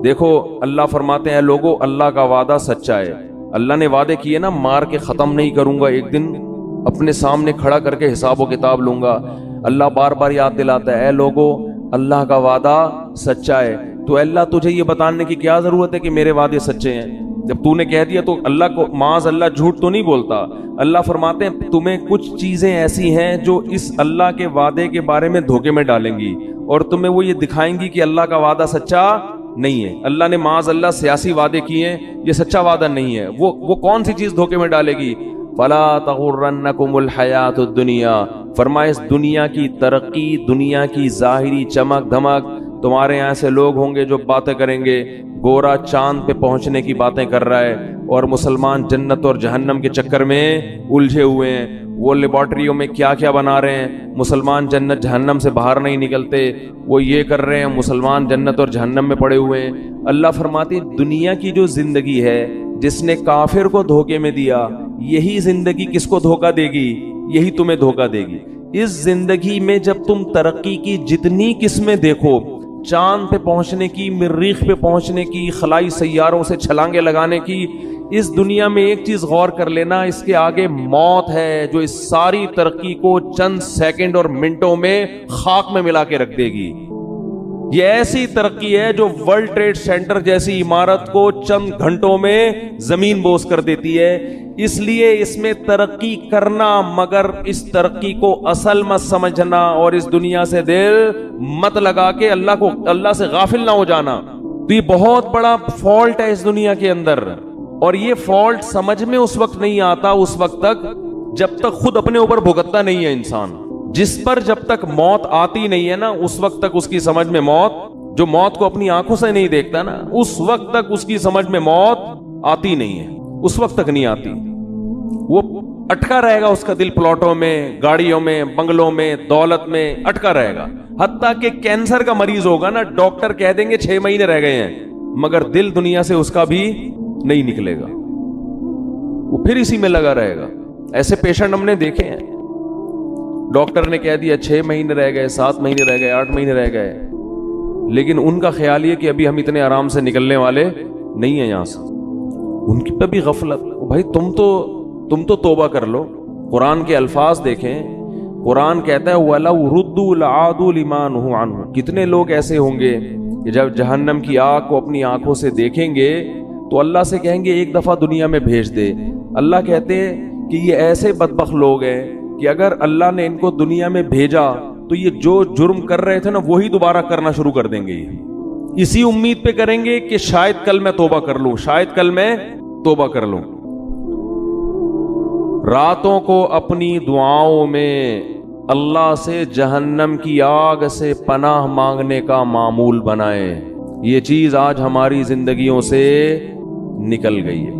دیکھو اللہ فرماتے ہیں لوگوں، اللہ کا وعدہ سچا ہے. اللہ نے وعدے کیے نا، مار کے ختم نہیں کروں گا، ایک دن اپنے سامنے کھڑا کر کے حساب و کتاب لوں گا. اللہ بار بار یاد دلاتا ہے اے لوگوں اللہ کا وعدہ سچا ہے. تو اللہ تجھے یہ بتانے کی کیا ضرورت ہے کہ میرے وعدے سچے ہیں؟ جب تو نے کہہ دیا تو اللہ کو معاذ اللہ جھوٹ تو نہیں بولتا. اللہ فرماتے ہیں تمہیں کچھ چیزیں ایسی ہیں جو اس اللہ کے وعدے کے بارے میں دھوکے میں ڈالیں گی اور تمہیں وہ یہ دکھائیں گی کہ اللہ کا وعدہ سچا نہیں ہے. اللہ نے معاذ اللہ سیاسی وعدے کیے ہیں، یہ سچا وعدہ نہیں ہے. وہ کون سی چیز دھوکے میں ڈالے گی؟ فلا تغرنکم الحیات الدنیا. فرمائے اس دنیا کی ترقی، دنیا کی ظاہری چمک دھمک، تمہارے یہاں سے لوگ ہوں گے جو باتیں کریں گے گورا چاند پہ پہنچنے کی باتیں کر رہا ہے اور مسلمان جنت اور جہنم کے چکر میں الجھے ہوئے ہیں. وہ لیبارٹریوں میں کیا کیا بنا رہے ہیں، مسلمان جنت جہنم سے باہر نہیں نکلتے. وہ یہ کر رہے ہیں، مسلمان جنت اور جہنم میں پڑے ہوئے ہیں. اللہ فرماتی دنیا کی جو زندگی ہے جس نے کافر کو دھوکے میں دیا، یہی زندگی کس کو دھوکہ دے گی؟ یہی تمہیں دھوکہ دے گی. اس زندگی میں جب تم ترقی کی جتنی قسمیں دیکھو، چاند پہ پہنچنے کی، مریخ پہ پہنچنے کی، خلائی سیاروں سے چھلانگیں لگانے کی، اس دنیا میں ایک چیز غور کر لینا، اس کے آگے موت ہے جو اس ساری ترقی کو چند سیکنڈ اور منٹوں میں خاک میں ملا کے رکھ دے گی. یہ ایسی ترقی ہے جو ورلڈ ٹریڈ سینٹر جیسی عمارت کو چند گھنٹوں میں زمین بوس کر دیتی ہے. اس لیے اس میں ترقی کرنا، مگر اس ترقی کو اصل مت سمجھنا اور اس دنیا سے دل مت لگا کے اللہ سے غافل نہ ہو جانا. تو یہ بہت بڑا فالٹ ہے اس دنیا کے اندر، اور یہ فالٹ سمجھ میں اس وقت نہیں آتا اس وقت تک جب تک خود اپنے اوپر بھگتتا نہیں ہے انسان. جس پر جب تک موت آتی نہیں ہے نا، اس وقت تک اس کی سمجھ میں موت، جو موت کو اپنی آنکھوں سے نہیں دیکھتا نا، اس وقت تک اس کی سمجھ میں موت آتی نہیں ہے، اس وقت تک نہیں آتی. وہ اٹکا رہے گا، اس کا دل پلاٹوں میں، گاڑیوں میں، بنگلوں میں، دولت میں اٹکا رہے گا. حتیٰ کہ کینسر کا مریض ہوگا نا، ڈاکٹر کہہ دیں گے 6 مہینے رہ گئے ہیں، مگر دل دنیا سے اس کا بھی نہیں نکلے گا، وہ پھر اسی میں لگا رہے گا. ایسے پیشنٹ ہم نے دیکھے ہیں، ڈاکٹر نے کہہ دیا 6 مہینے رہ گئے، 7 مہینے رہ گئے، 8 مہینے رہ گئے، لیکن ان کا خیال یہ کہ ابھی ہم اتنے آرام سے نکلنے والے نہیں ہیں یہاں سے. ان کی پہ بھی غفلت. بھائی تم تو توبہ کر لو. قرآن کے الفاظ دیکھیں، قرآن کہتا ہے وَلَوْ رُدُّوا لَعَادُوا لِمَا نُهُوا عَنْهُ. کتنے لوگ ایسے ہوں گے کہ جب جہنم کی آگ کو اپنی آنکھوں سے دیکھیں گے تو اللہ سے کہیں گے ایک دفعہ دنیا میں بھیج دے. اللہ کہتے ہیں کہ یہ ایسے بدبخت لوگ ہیں کہ اگر اللہ نے ان کو دنیا میں بھیجا تو یہ جو جرم کر رہے تھے نا وہی دوبارہ کرنا شروع کر دیں گے. اسی امید پہ کریں گے کہ شاید کل میں توبہ کر لوں، شاید کل میں توبہ کر لوں. راتوں کو اپنی دعاؤں میں اللہ سے جہنم کی آگ سے پناہ مانگنے کا معمول بنائیں. یہ چیز آج ہماری زندگیوں سے نکل گئی ہے.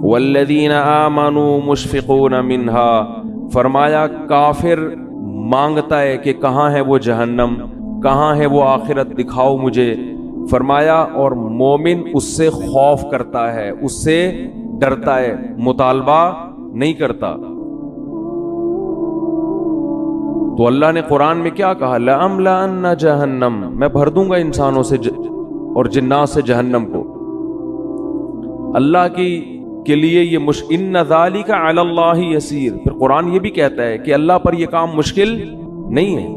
والذین آمنوا مشفقون منها. فرمایا کافر مانگتا ہے کہ کہاں ہے وہ جہنم، کہاں ہے وہ آخرت، دکھاؤ مجھے. فرمایا اور مومن اس سے خوف کرتا ہے، اس سے ڈرتا ہے، مطالبہ نہیں کرتا۔ تو اللہ نے قرآن میں کیا کہا؟ لَأَمْلَأَنَّ جَهَنَّمَ، میں بھر دوں گا انسانوں سے اور جنات سے جہنم کو۔ اللہ کے لیے یہ ان ذالک علی اللہ یسیر۔ پھر قرآن یہ بھی کہتا ہے کہ اللہ پر یہ کام مشکل نہیں ہے۔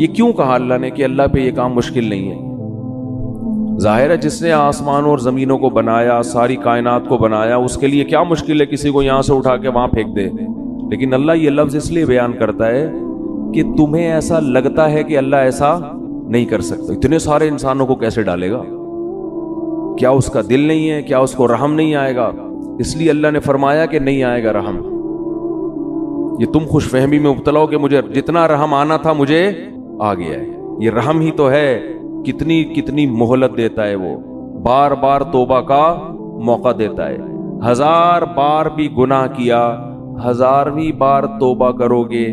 یہ کیوں کہا اللہ نے کہ اللہ پہ یہ کام مشکل نہیں ہے؟ ظاہر ہے جس نے آسمان اور زمینوں کو بنایا، ساری کائنات کو بنایا، اس کے لیے کیا مشکل ہے کسی کو یہاں سے اٹھا کے وہاں پھینک دے؟ لیکن اللہ یہ لفظ اس لیے بیان کرتا ہے کہ تمہیں ایسا لگتا ہے کہ اللہ ایسا نہیں کر سکتا، اتنے سارے انسانوں کو کیسے ڈالے گا؟ کیا اس کا دل نہیں ہے؟ کیا اس کو رحم نہیں آئے گا؟ اس لیے اللہ نے فرمایا کہ نہیں آئے گا رحم۔ یہ تم خوش فہمی میں مبتلا ہو کہ مجھے جتنا رحم آنا تھا مجھے آ گیا ہے۔ یہ رحم ہی تو ہے، کتنی کتنی مہلت دیتا ہے وہ، بار بار توبہ کا موقع دیتا ہے۔ 1000 بار بھی گناہ کیا، 1000ویں بار توبہ کرو گے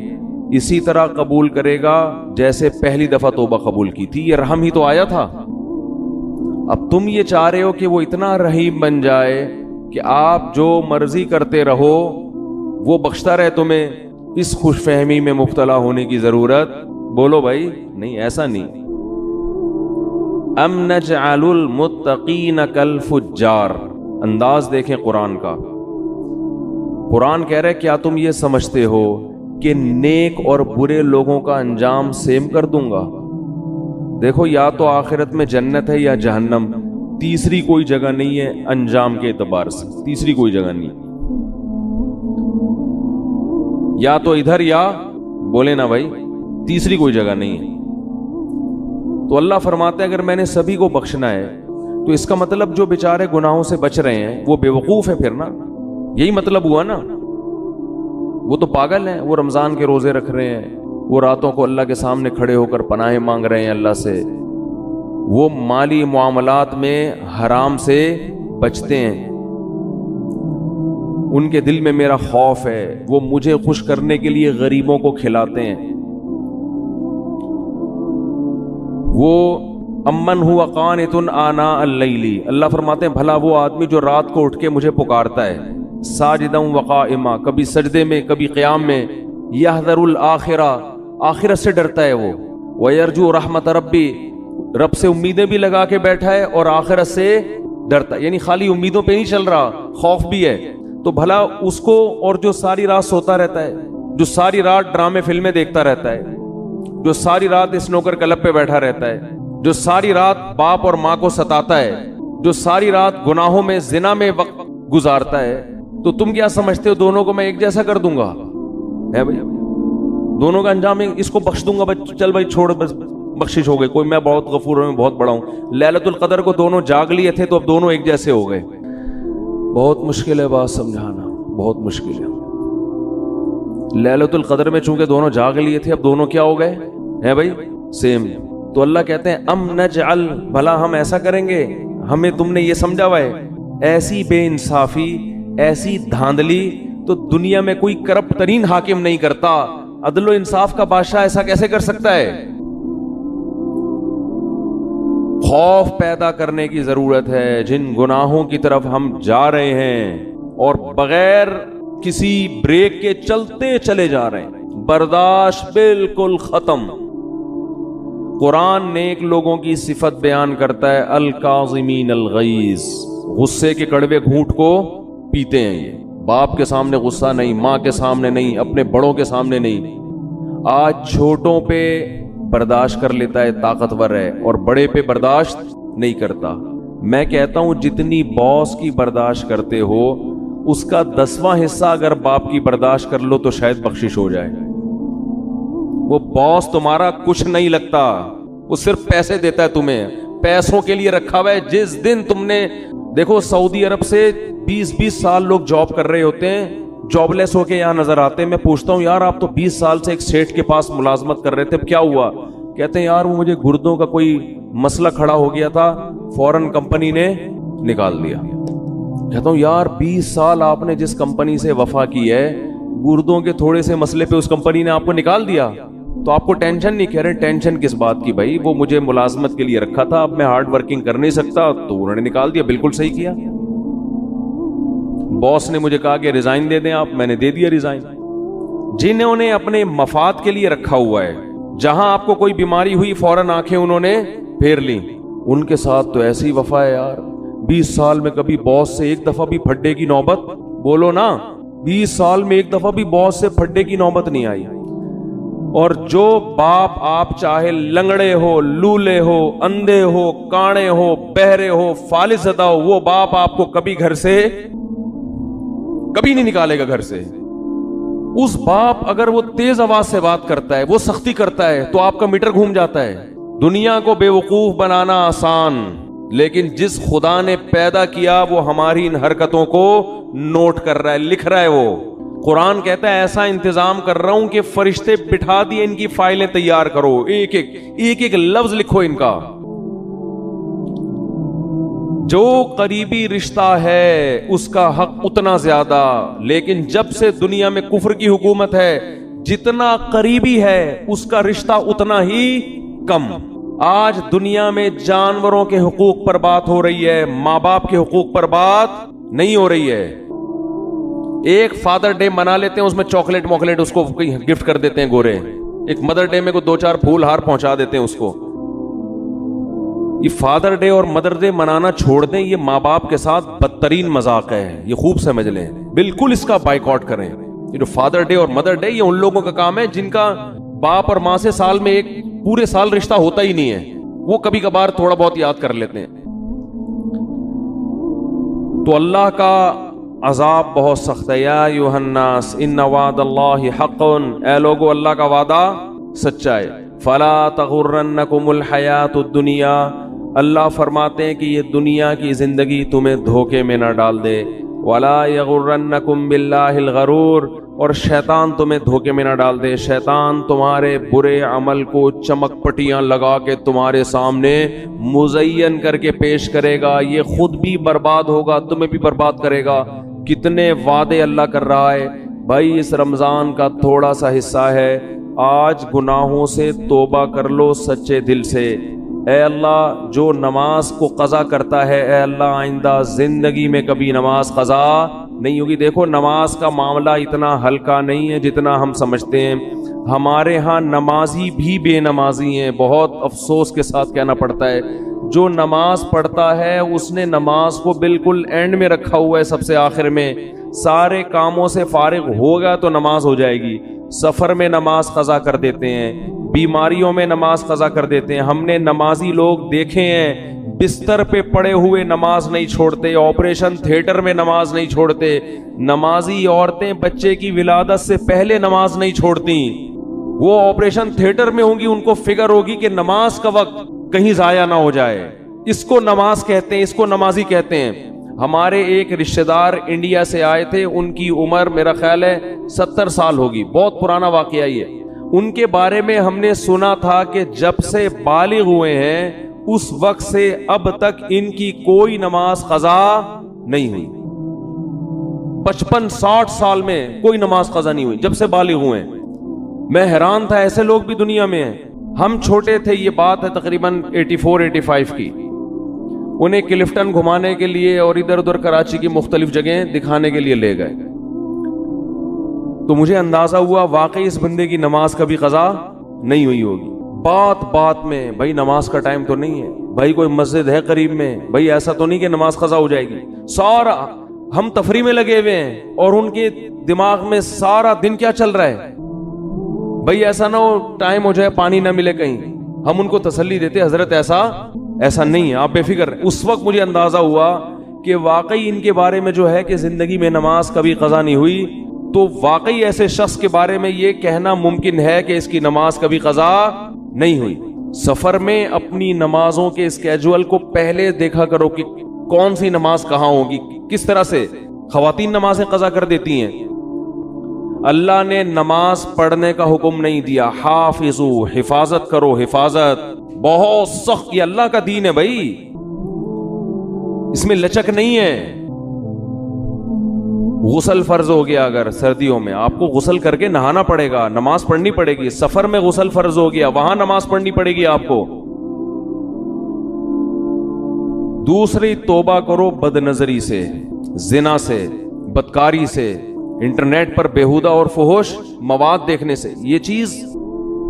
اسی طرح قبول کرے گا جیسے پہلی دفعہ توبہ قبول کی تھی۔ یہ رحم ہی تو آیا تھا۔ اب تم یہ چاہ رہے ہو کہ وہ اتنا رحیم بن جائے کہ آپ جو مرضی کرتے رہو وہ بخشتا رہے تمہیں، اس خوش فہمی میں مبتلا ہونے کی ضرورت بولو بھائی نہیں، ایسا نہیں۔ ام نجعل المتقین کالفجار، انداز دیکھیں قرآن کا۔ قرآن کہہ رہے کیا تم یہ سمجھتے ہو کہ نیک اور برے لوگوں کا انجام سیم کر دوں گا؟ دیکھو یا تو آخرت میں جنت ہے یا جہنم، تیسری کوئی جگہ نہیں ہے انجام کے اعتبار سے، تیسری کوئی جگہ نہیں، یا تو ادھر یا بولے نا بھائی تیسری کوئی جگہ نہیں ہے۔ تو اللہ فرماتے ہیں اگر میں نے سبھی کو بخشنا ہے تو اس کا مطلب جو بیچارے گناہوں سے بچ رہے ہیں وہ بے وقوف ہے، پھر نا یہی مطلب ہوا نا، وہ تو پاگل ہیں، وہ رمضان کے روزے رکھ رہے ہیں، وہ راتوں کو اللہ کے سامنے کھڑے ہو کر پناہ مانگ رہے ہیں اللہ سے، وہ مالی معاملات میں حرام سے بچتے ہیں، ان کے دل میں میرا خوف ہے، وہ مجھے خوش کرنے کے لیے غریبوں کو کھلاتے ہیں، وہ امن ہوا قانت آناء اللیل، اللہ فرماتے ہیں بھلا وہ آدمی جو رات کو اٹھ کے مجھے پکارتا ہے، ساجدا وقائما، کبھی سجدے میں کبھی قیام میں، یحذر الآخرہ، آخرت سے ڈرتا ہے وہ، ویرجو رحمت ربی، رب سے امیدیں بھی لگا کے بیٹھا ہے اور آخرت سے ڈرتا ہے، یعنی خالی امیدوں پہ نہیں چل رہا، خوف بھی ہے، تو بھلا اس کو، اور جو ساری رات سوتا رہتا ہے، جو ساری رات ڈرامے فلمیں دیکھتا رہتا ہے، جو ساری رات اسنوکر کلب پہ بیٹھا رہتا ہے، جو ساری رات باپ اور ماں کو ستاتا ہے، جو ساری رات گناہوں میں زنا میں وقت گزارتا ہے، تو تم کیا سمجھتے ہو دونوں کو میں ایک جیسا کر دوں گا؟ ہے بھائی دونوں کا انجام اس کو بخش دوں گا، چل بھائی چھوڑ، بس بخشش ہو گئی، کوئی میں بہت غفور ہوں، میں بہت بڑا ہوں۔ لیلۃ القدر کو دونوں جاگ لیے تھے تو اب دونوں ایک جیسے ہو گئے۔ بہت مشکل ہے بات سمجھانا، بہت مشکل ہے۔ لیلۃ القدر میں چونکہ دونوں جاگ لیے تھے اب دونوں کیا ہو گئے ہیں بھائی؟ سیم۔ تو اللہ کہتے ہیں ام نجعل، بھلا ہم ایسا کریں گے، ہمیں تم نے یہ سمجھا ہوا ہے، ایسی بے انصافی، ایسی دھاندلی تو دنیا میں کوئی کرپٹ ترین حاکم نہیں کرتا، عدل و انصاف کا بادشاہ ایسا کیسے کر سکتا ہے؟ خوف پیدا کرنے کی ضرورت ہے جن گناہوں کی طرف ہم جا رہے ہیں اور بغیر کسی بریک کے چلتے چلے جا رہے ہیں، برداشت بالکل ختم۔ قرآن نیک لوگوں کی صفت بیان کرتا ہے الکاظمین الغیظ، غصے کے کڑوے گھونٹ کو پیتے ہیں، یہ باپ کے سامنے غصہ نہیں، ماں کے سامنے نہیں، اپنے بڑوں کے سامنے نہیں، آج چھوٹوں پہ برداشت کر لیتا ہے طاقتور ہے اور بڑے پہ برداشت نہیں کرتا۔ میں کہتا ہوں جتنی باس کی برداشت کرتے ہو اس کا 10واں حصہ اگر باپ کی برداشت کر لو تو شاید بخشش ہو جائے۔ وہ باس تمہارا کچھ نہیں لگتا، وہ صرف پیسے دیتا ہے تمہیں، پیسوں کے لیے رکھا ہوا ہے۔ جس دن تم نے دیکھو سعودی عرب سے 20 سال لوگ جاب کر رہے ہوتے ہیں، جاب لیس ہو کے یہاں نظر آتے ہیں، میں پوچھتا ہوں یار آپ تو 20 سال سے ایک سیٹ کے پاس ملازمت کر رہے تھے، اب کیا ہوا؟ کہتے ہیں یار وہ مجھے گردوں کا کوئی مسئلہ کھڑا ہو گیا تھا، فورن کمپنی نے نکال دیا۔ کہتا ہوں یار 20 سال آپ نے جس کمپنی سے وفا کی ہے، گردوں کے تھوڑے سے مسئلے پہ اس کمپنی نے آپ کو نکال دیا۔ تو آپ کو ٹینشن نہیں، کہہ رہے ٹینشن کس بات کی بھائی، وہ مجھے ملازمت کے لیے رکھا تھا، اب میں ہارڈ ورکنگ کر نہیں سکتا تو انہوں نے نکال دیا۔ بالکل صحیح کیا، باس نے مجھے کہا کہ ریزائن دے دیں آپ، میں نے دے دیا ریزائن۔ جنہوں نے اپنے مفاد کے لیے رکھا ہوا ہے، جہاں آپ کو کوئی بیماری ہوئی فوراً آنکھیں انہوں نے پھیر لی، ان کے ساتھ تو ایسی وفا ہے یار۔ 20 سال میں کبھی باس سے ایک دفعہ بھی پھڈے کی نوبت، بولو نا، 20 سال میں ایک دفعہ بھی باس سے پھڈے کی نوبت نہیں آئی۔ اور جو باپ آپ چاہے لنگڑے ہو، لولے ہو، اندھے ہو، کانے ہو، بہرے ہو، فالج زدہ ہو، وہ باپ آپ کو کبھی گھر سے کبھی نہیں نکالے گا گھر سے۔ اس باپ اگر وہ تیز آواز سے بات کرتا ہے، وہ سختی کرتا ہے، تو آپ کا میٹر گھوم جاتا ہے۔ دنیا کو بے وقوف بنانا آسان، لیکن جس خدا نے پیدا کیا وہ ہماری ان حرکتوں کو نوٹ کر رہا ہے، لکھ رہا ہے۔ وہ قرآن کہتا ہے ایسا انتظام کر رہا ہوں کہ فرشتے بٹھا دیے، ان کی فائلیں تیار کرو، ایک ایک لفظ لکھو ان کا۔ جو قریبی رشتہ ہے اس کا حق اتنا زیادہ، لیکن جب سے دنیا میں کفر کی حکومت ہے، جتنا قریبی ہے اس کا رشتہ اتنا ہی کم۔ آج دنیا میں جانوروں کے حقوق پر بات ہو رہی ہے، ماں باپ کے حقوق پر بات نہیں ہو رہی ہے۔ ایک فادر ڈے منا لیتے ہیں، اس میں چاکلیٹ موکلیٹ اس کو گفٹ کر دیتے ہیں گورے، ایک مدر ڈے میں کو 2-4 پھول ہار پہنچا دیتے ہیں اس کو۔ یہ فادر ڈے اور مدر ڈے منانا چھوڑ دیں، یہ ماں باپ کے ساتھ بدترین مذاق ہے، یہ خوب سمجھ لیں، بالکل اس کا بائیکاٹ کریں۔ یہ جو فادر ڈے اور مدر ڈے، یہ ان لوگوں کا کام ہے جن کا باپ اور ماں سے سال میں ایک پورے سال رشتہ ہوتا ہی نہیں ہے، وہ کبھی کبھار تھوڑا بہت یاد کر لیتے ہیں۔ تو اللہ کا عذاب بہت سخت ہے۔ یا ایھا الناس ان وعد اللہ حق، اے لوگو اللہ کا وعدہ سچا ہے۔ فلا تغرنکم الحیات الدنیا، اللہ فرماتے ہیں کہ یہ دنیا کی زندگی تمہیں دھوکے میں نہ ڈال دے۔ ولا یغرنکم باللہ الغرور، اور شیطان تمہیں دھوکے میں نہ ڈال دے۔ شیطان تمہارے برے عمل کو چمک پٹیاں لگا کے تمہارے سامنے مزین کر کے پیش کرے گا، یہ خود بھی برباد ہوگا، تمہیں بھی برباد کرے گا۔ کتنے وعدے اللہ کر رہا ہے بھائی، اس رمضان کا تھوڑا سا حصہ ہے، آج گناہوں سے توبہ کر لو سچے دل سے۔ اے اللہ جو نماز کو قضا کرتا ہے، اے اللہ آئندہ زندگی میں کبھی نماز قضا نہیں ہوگی۔ دیکھو نماز کا معاملہ اتنا ہلکا نہیں ہے جتنا ہم سمجھتے ہیں۔ ہمارے ہاں نمازی بھی بے نمازی ہیں، بہت افسوس کے ساتھ کہنا پڑتا ہے۔ جو نماز پڑھتا ہے اس نے نماز کو بالکل اینڈ میں رکھا ہوا ہے، سب سے آخر میں۔ سارے کاموں سے فارغ ہوگا تو نماز ہو جائے گی۔ سفر میں نماز قضا کر دیتے ہیں، بیماریوں میں نماز قضا کر دیتے ہیں۔ ہم نے نمازی لوگ دیکھے ہیں بستر پہ پڑے ہوئے نماز نہیں چھوڑتے، آپریشن تھیٹر میں نماز نہیں چھوڑتے۔ نمازی عورتیں بچے کی ولادت سے پہلے نماز نہیں چھوڑتی، وہ آپریشن تھیٹر میں ہوں گی، ان کو فکر ہوگی کہ نماز کا وقت کہیں ضائع نہ ہو جائے۔ اس کو نماز کہتے ہیں، اس کو نمازی کہتے ہیں۔ ہمارے ایک رشتہ دار انڈیا سے آئے تھے، ان کی عمر میرا خیال ہے 70 سال ہوگی، بہت پرانا واقعہ یہ۔ ان کے بارے میں ہم نے سنا تھا کہ جب سے بالغ ہوئے ہیں اس وقت سے اب تک ان کی کوئی نماز قضا نہیں ہوئی۔ 55-60 سال میں کوئی نماز قضا نہیں ہوئی جب سے بالغ ہوئے ہیں۔ میں حیران تھا ایسے لوگ بھی دنیا میں ہیں۔ ہم چھوٹے تھے، یہ بات ہے تقریباً 84-85 کی، انہیں کلفٹن گھمانے کے لیے اور ادھر ادھر کراچی کی مختلف جگہیں دکھانے کے لیے لے گئے، تو مجھے اندازہ ہوا واقعی اس بندے کی نماز کبھی قضا نہیں ہوئی ہوگی۔ بات بات میں بھائی نماز کا ٹائم تو نہیں ہے، بھائی کوئی مسجد ہے قریب میں، بھائی ایسا تو نہیں کہ نماز قضا ہو جائے گی۔ سارا ہم تفریح میں لگے ہوئے ہیں اور ان کے دماغ میں سارا دن کیا چل رہا ہے، بھائی ایسا نہ ہو ٹائم ہو جائے پانی نہ ملے کہیں۔ ہم ان کو تسلی دیتے حضرت ایسا نہیں ہے، آپ بے فکر رہیں۔ اس وقت مجھے اندازہ ہوا کہ واقعی ان کے بارے میں جو ہے کہ زندگی میں نماز کبھی قضا نہیں ہوئی، تو واقعی ایسے شخص کے بارے میں یہ کہنا ممکن ہے کہ اس کی نماز کبھی قضا نہیں ہوئی۔ سفر میں اپنی نمازوں کے اسکیجول کو پہلے دیکھا کرو کہ کون سی نماز کہاں ہوگی، کس طرح سے خواتین نمازیں قضا کر دیتی ہیں۔ اللہ نے نماز پڑھنے کا حکم نہیں دیا، حافظو، حفاظت کرو، حفاظت بہت سخت، یہ اللہ کا دین ہے بھائی، اس میں لچک نہیں ہے۔ غسل فرض ہو گیا اگر سردیوں میں آپ کو غسل کر کے نہانا پڑے گا, نماز پڑھنی پڑے گی. سفر میں غسل فرض ہو گیا, وہاں نماز پڑھنی پڑے گی آپ کو. دوسری, توبہ کرو بد نظری سے, زنا سے, بدکاری سے, انٹرنیٹ پر بیہودہ اور فحش مواد دیکھنے سے. یہ چیز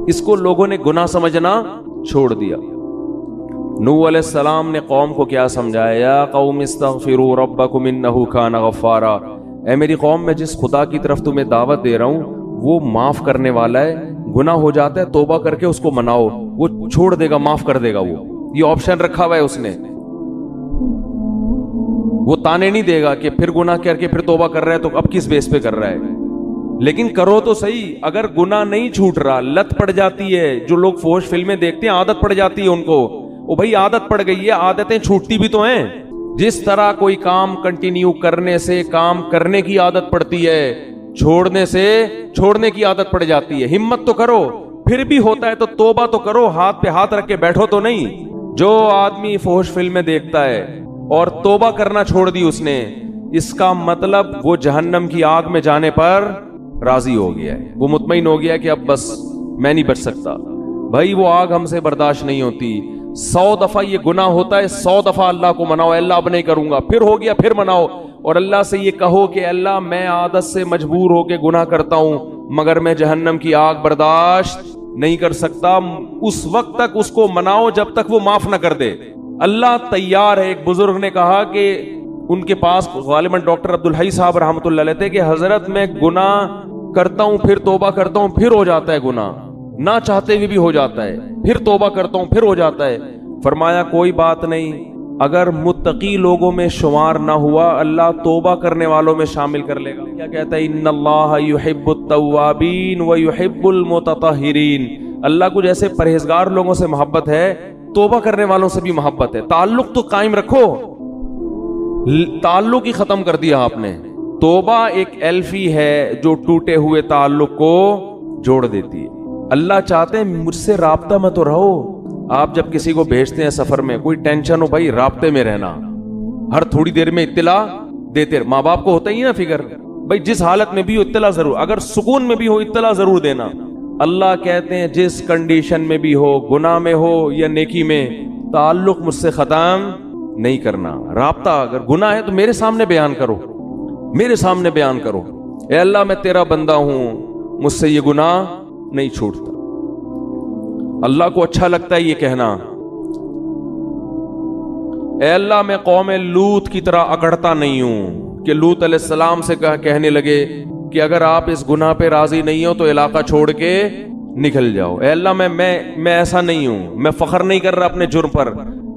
اس کو لوگوں نے گناہ سمجھنا چھوڑ دیا. نوح علیہ السلام نے قوم کو کیا سمجھایا؟ یا قوم استغفروا ربکم انہ کان غفارا. اے میری قوم, میں جس خدا کی طرف تمہیں دعوت دے رہا ہوں وہ معاف کرنے والا ہے. گناہ ہو جاتا ہے توبہ کر کے اس کو مناؤ, وہ چھوڑ دے گا, معاف کر دے گا. یہ آپشن رکھا ہوا ہے اس نے. وہ تانے نہیں دے گا کہ پھر گناہ کر کے پھر توبہ کر رہا ہے تو اب کس بیس پہ کر رہا ہے. لیکن کرو تو صحیح. اگر گناہ نہیں چھوٹ رہا, لت پڑ جاتی ہے. جو لوگ فحش فلمیں دیکھتے ہیں عادت پڑ جاتی ہے ان کو. او بھائی عادت پڑ گئی ہے, عادتیں چھوٹتی بھی تو ہیں. جس طرح کوئی کام کنٹینیو کرنے سے کام کرنے کی عادت پڑتی ہے, چھوڑنے سے چھوڑنے کی عادت پڑ جاتی ہے. ہمت تو کرو, پھر بھی ہوتا ہے تو توبہ تو کرو. ہاتھ پہ ہاتھ رکھ کے بیٹھو تو نہیں. جو آدمی فحش فلمیں دیکھتا ہے اور توبہ کرنا چھوڑ دی اس نے, اس کا مطلب وہ جہنم کی آگ میں جانے پر راضی ہو گیا ہے. وہ مطمئن ہو گیا کہ اب بس میں نہیں بچ سکتا. بھائی وہ آگ ہم سے برداشت نہیں ہوتی. 100 دفعہ یہ گناہ ہوتا ہے, 100 دفعہ اللہ کو مناؤ, اللہ اب نہیں کروں گا. پھر ہو گیا پھر مناؤ, اور اللہ سے یہ کہو کہ اللہ میں عادت سے مجبور ہو کے گناہ کرتا ہوں, مگر میں جہنم کی آگ برداشت نہیں کر سکتا. اس وقت تک اس کو مناؤ جب تک وہ معاف نہ کر دے. اللہ تیار ہے. ایک بزرگ نے کہا کہ ان کے پاس غالباً ڈاکٹر عبدالحی صاحب رحمۃ اللہ علیہ تھے کہ حضرت میں گناہ کرتا ہوں پھر توبہ کرتا ہوں پھر ہو جاتا ہے گناہ, نہ چاہتے ہوئے بھی ہو جاتا ہے, پھر توبہ کرتا ہوں پھر ہو جاتا ہے. فرمایا کوئی بات نہیں, اگر متقی لوگوں میں شمار نہ ہوا اللہ توبہ کرنے والوں میں شامل کر لے گا. کیا کہتا ہے؟ ان اللہ یحب التوابین ویحب المتطہرین. اللہ کو جیسے پرہیزگار لوگوں سے محبت ہے, توبہ کرنے والوں سے بھی محبت ہے. تعلق تو قائم رکھو, تعلق ہی ختم کر دیا آپ نے. توبہ ایک ایلفی ہے جو ٹوٹے ہوئے تعلق کو جوڑ دیتی ہے. اللہ چاہتے ہیں مجھ سے رابطہ میں تو رہو. آپ جب کسی کو بھیجتے ہیں سفر میں, کوئی ٹینشن ہو بھائی رابطے میں رہنا, ہر تھوڑی دیر میں اطلاع دیتے. ماں باپ کو ہوتا ہی نا فکر, بھائی جس حالت میں بھی ہو اطلاع ضرور, اگر سکون میں بھی ہو اطلاع ضرور دینا. اللہ کہتے ہیں جس کنڈیشن میں بھی ہو, گناہ میں ہو یا نیکی میں, تعلق مجھ سے ختم نہیں کرنا. رابطہ اگر گناہ ہے تو میرے سامنے بیان کرو, میرے سامنے بیان کرو, اے اللہ میں تیرا بندہ ہوں, مجھ سے یہ گناہ نہیں چھوٹتا. اللہ کو اچھا لگتا ہے یہ کہنا, اے اللہ میں قوم لوط کی طرح اکڑتا نہیں ہوں کہ لوط علیہ السلام سے کہنے لگے کہ اگر آپ اس گناہ پہ راضی نہیں ہو تو علاقہ چھوڑ کے نکل جاؤ. اے اللہ میں ایسا نہیں ہوں, میں فخر نہیں کر رہا اپنے جرم پر,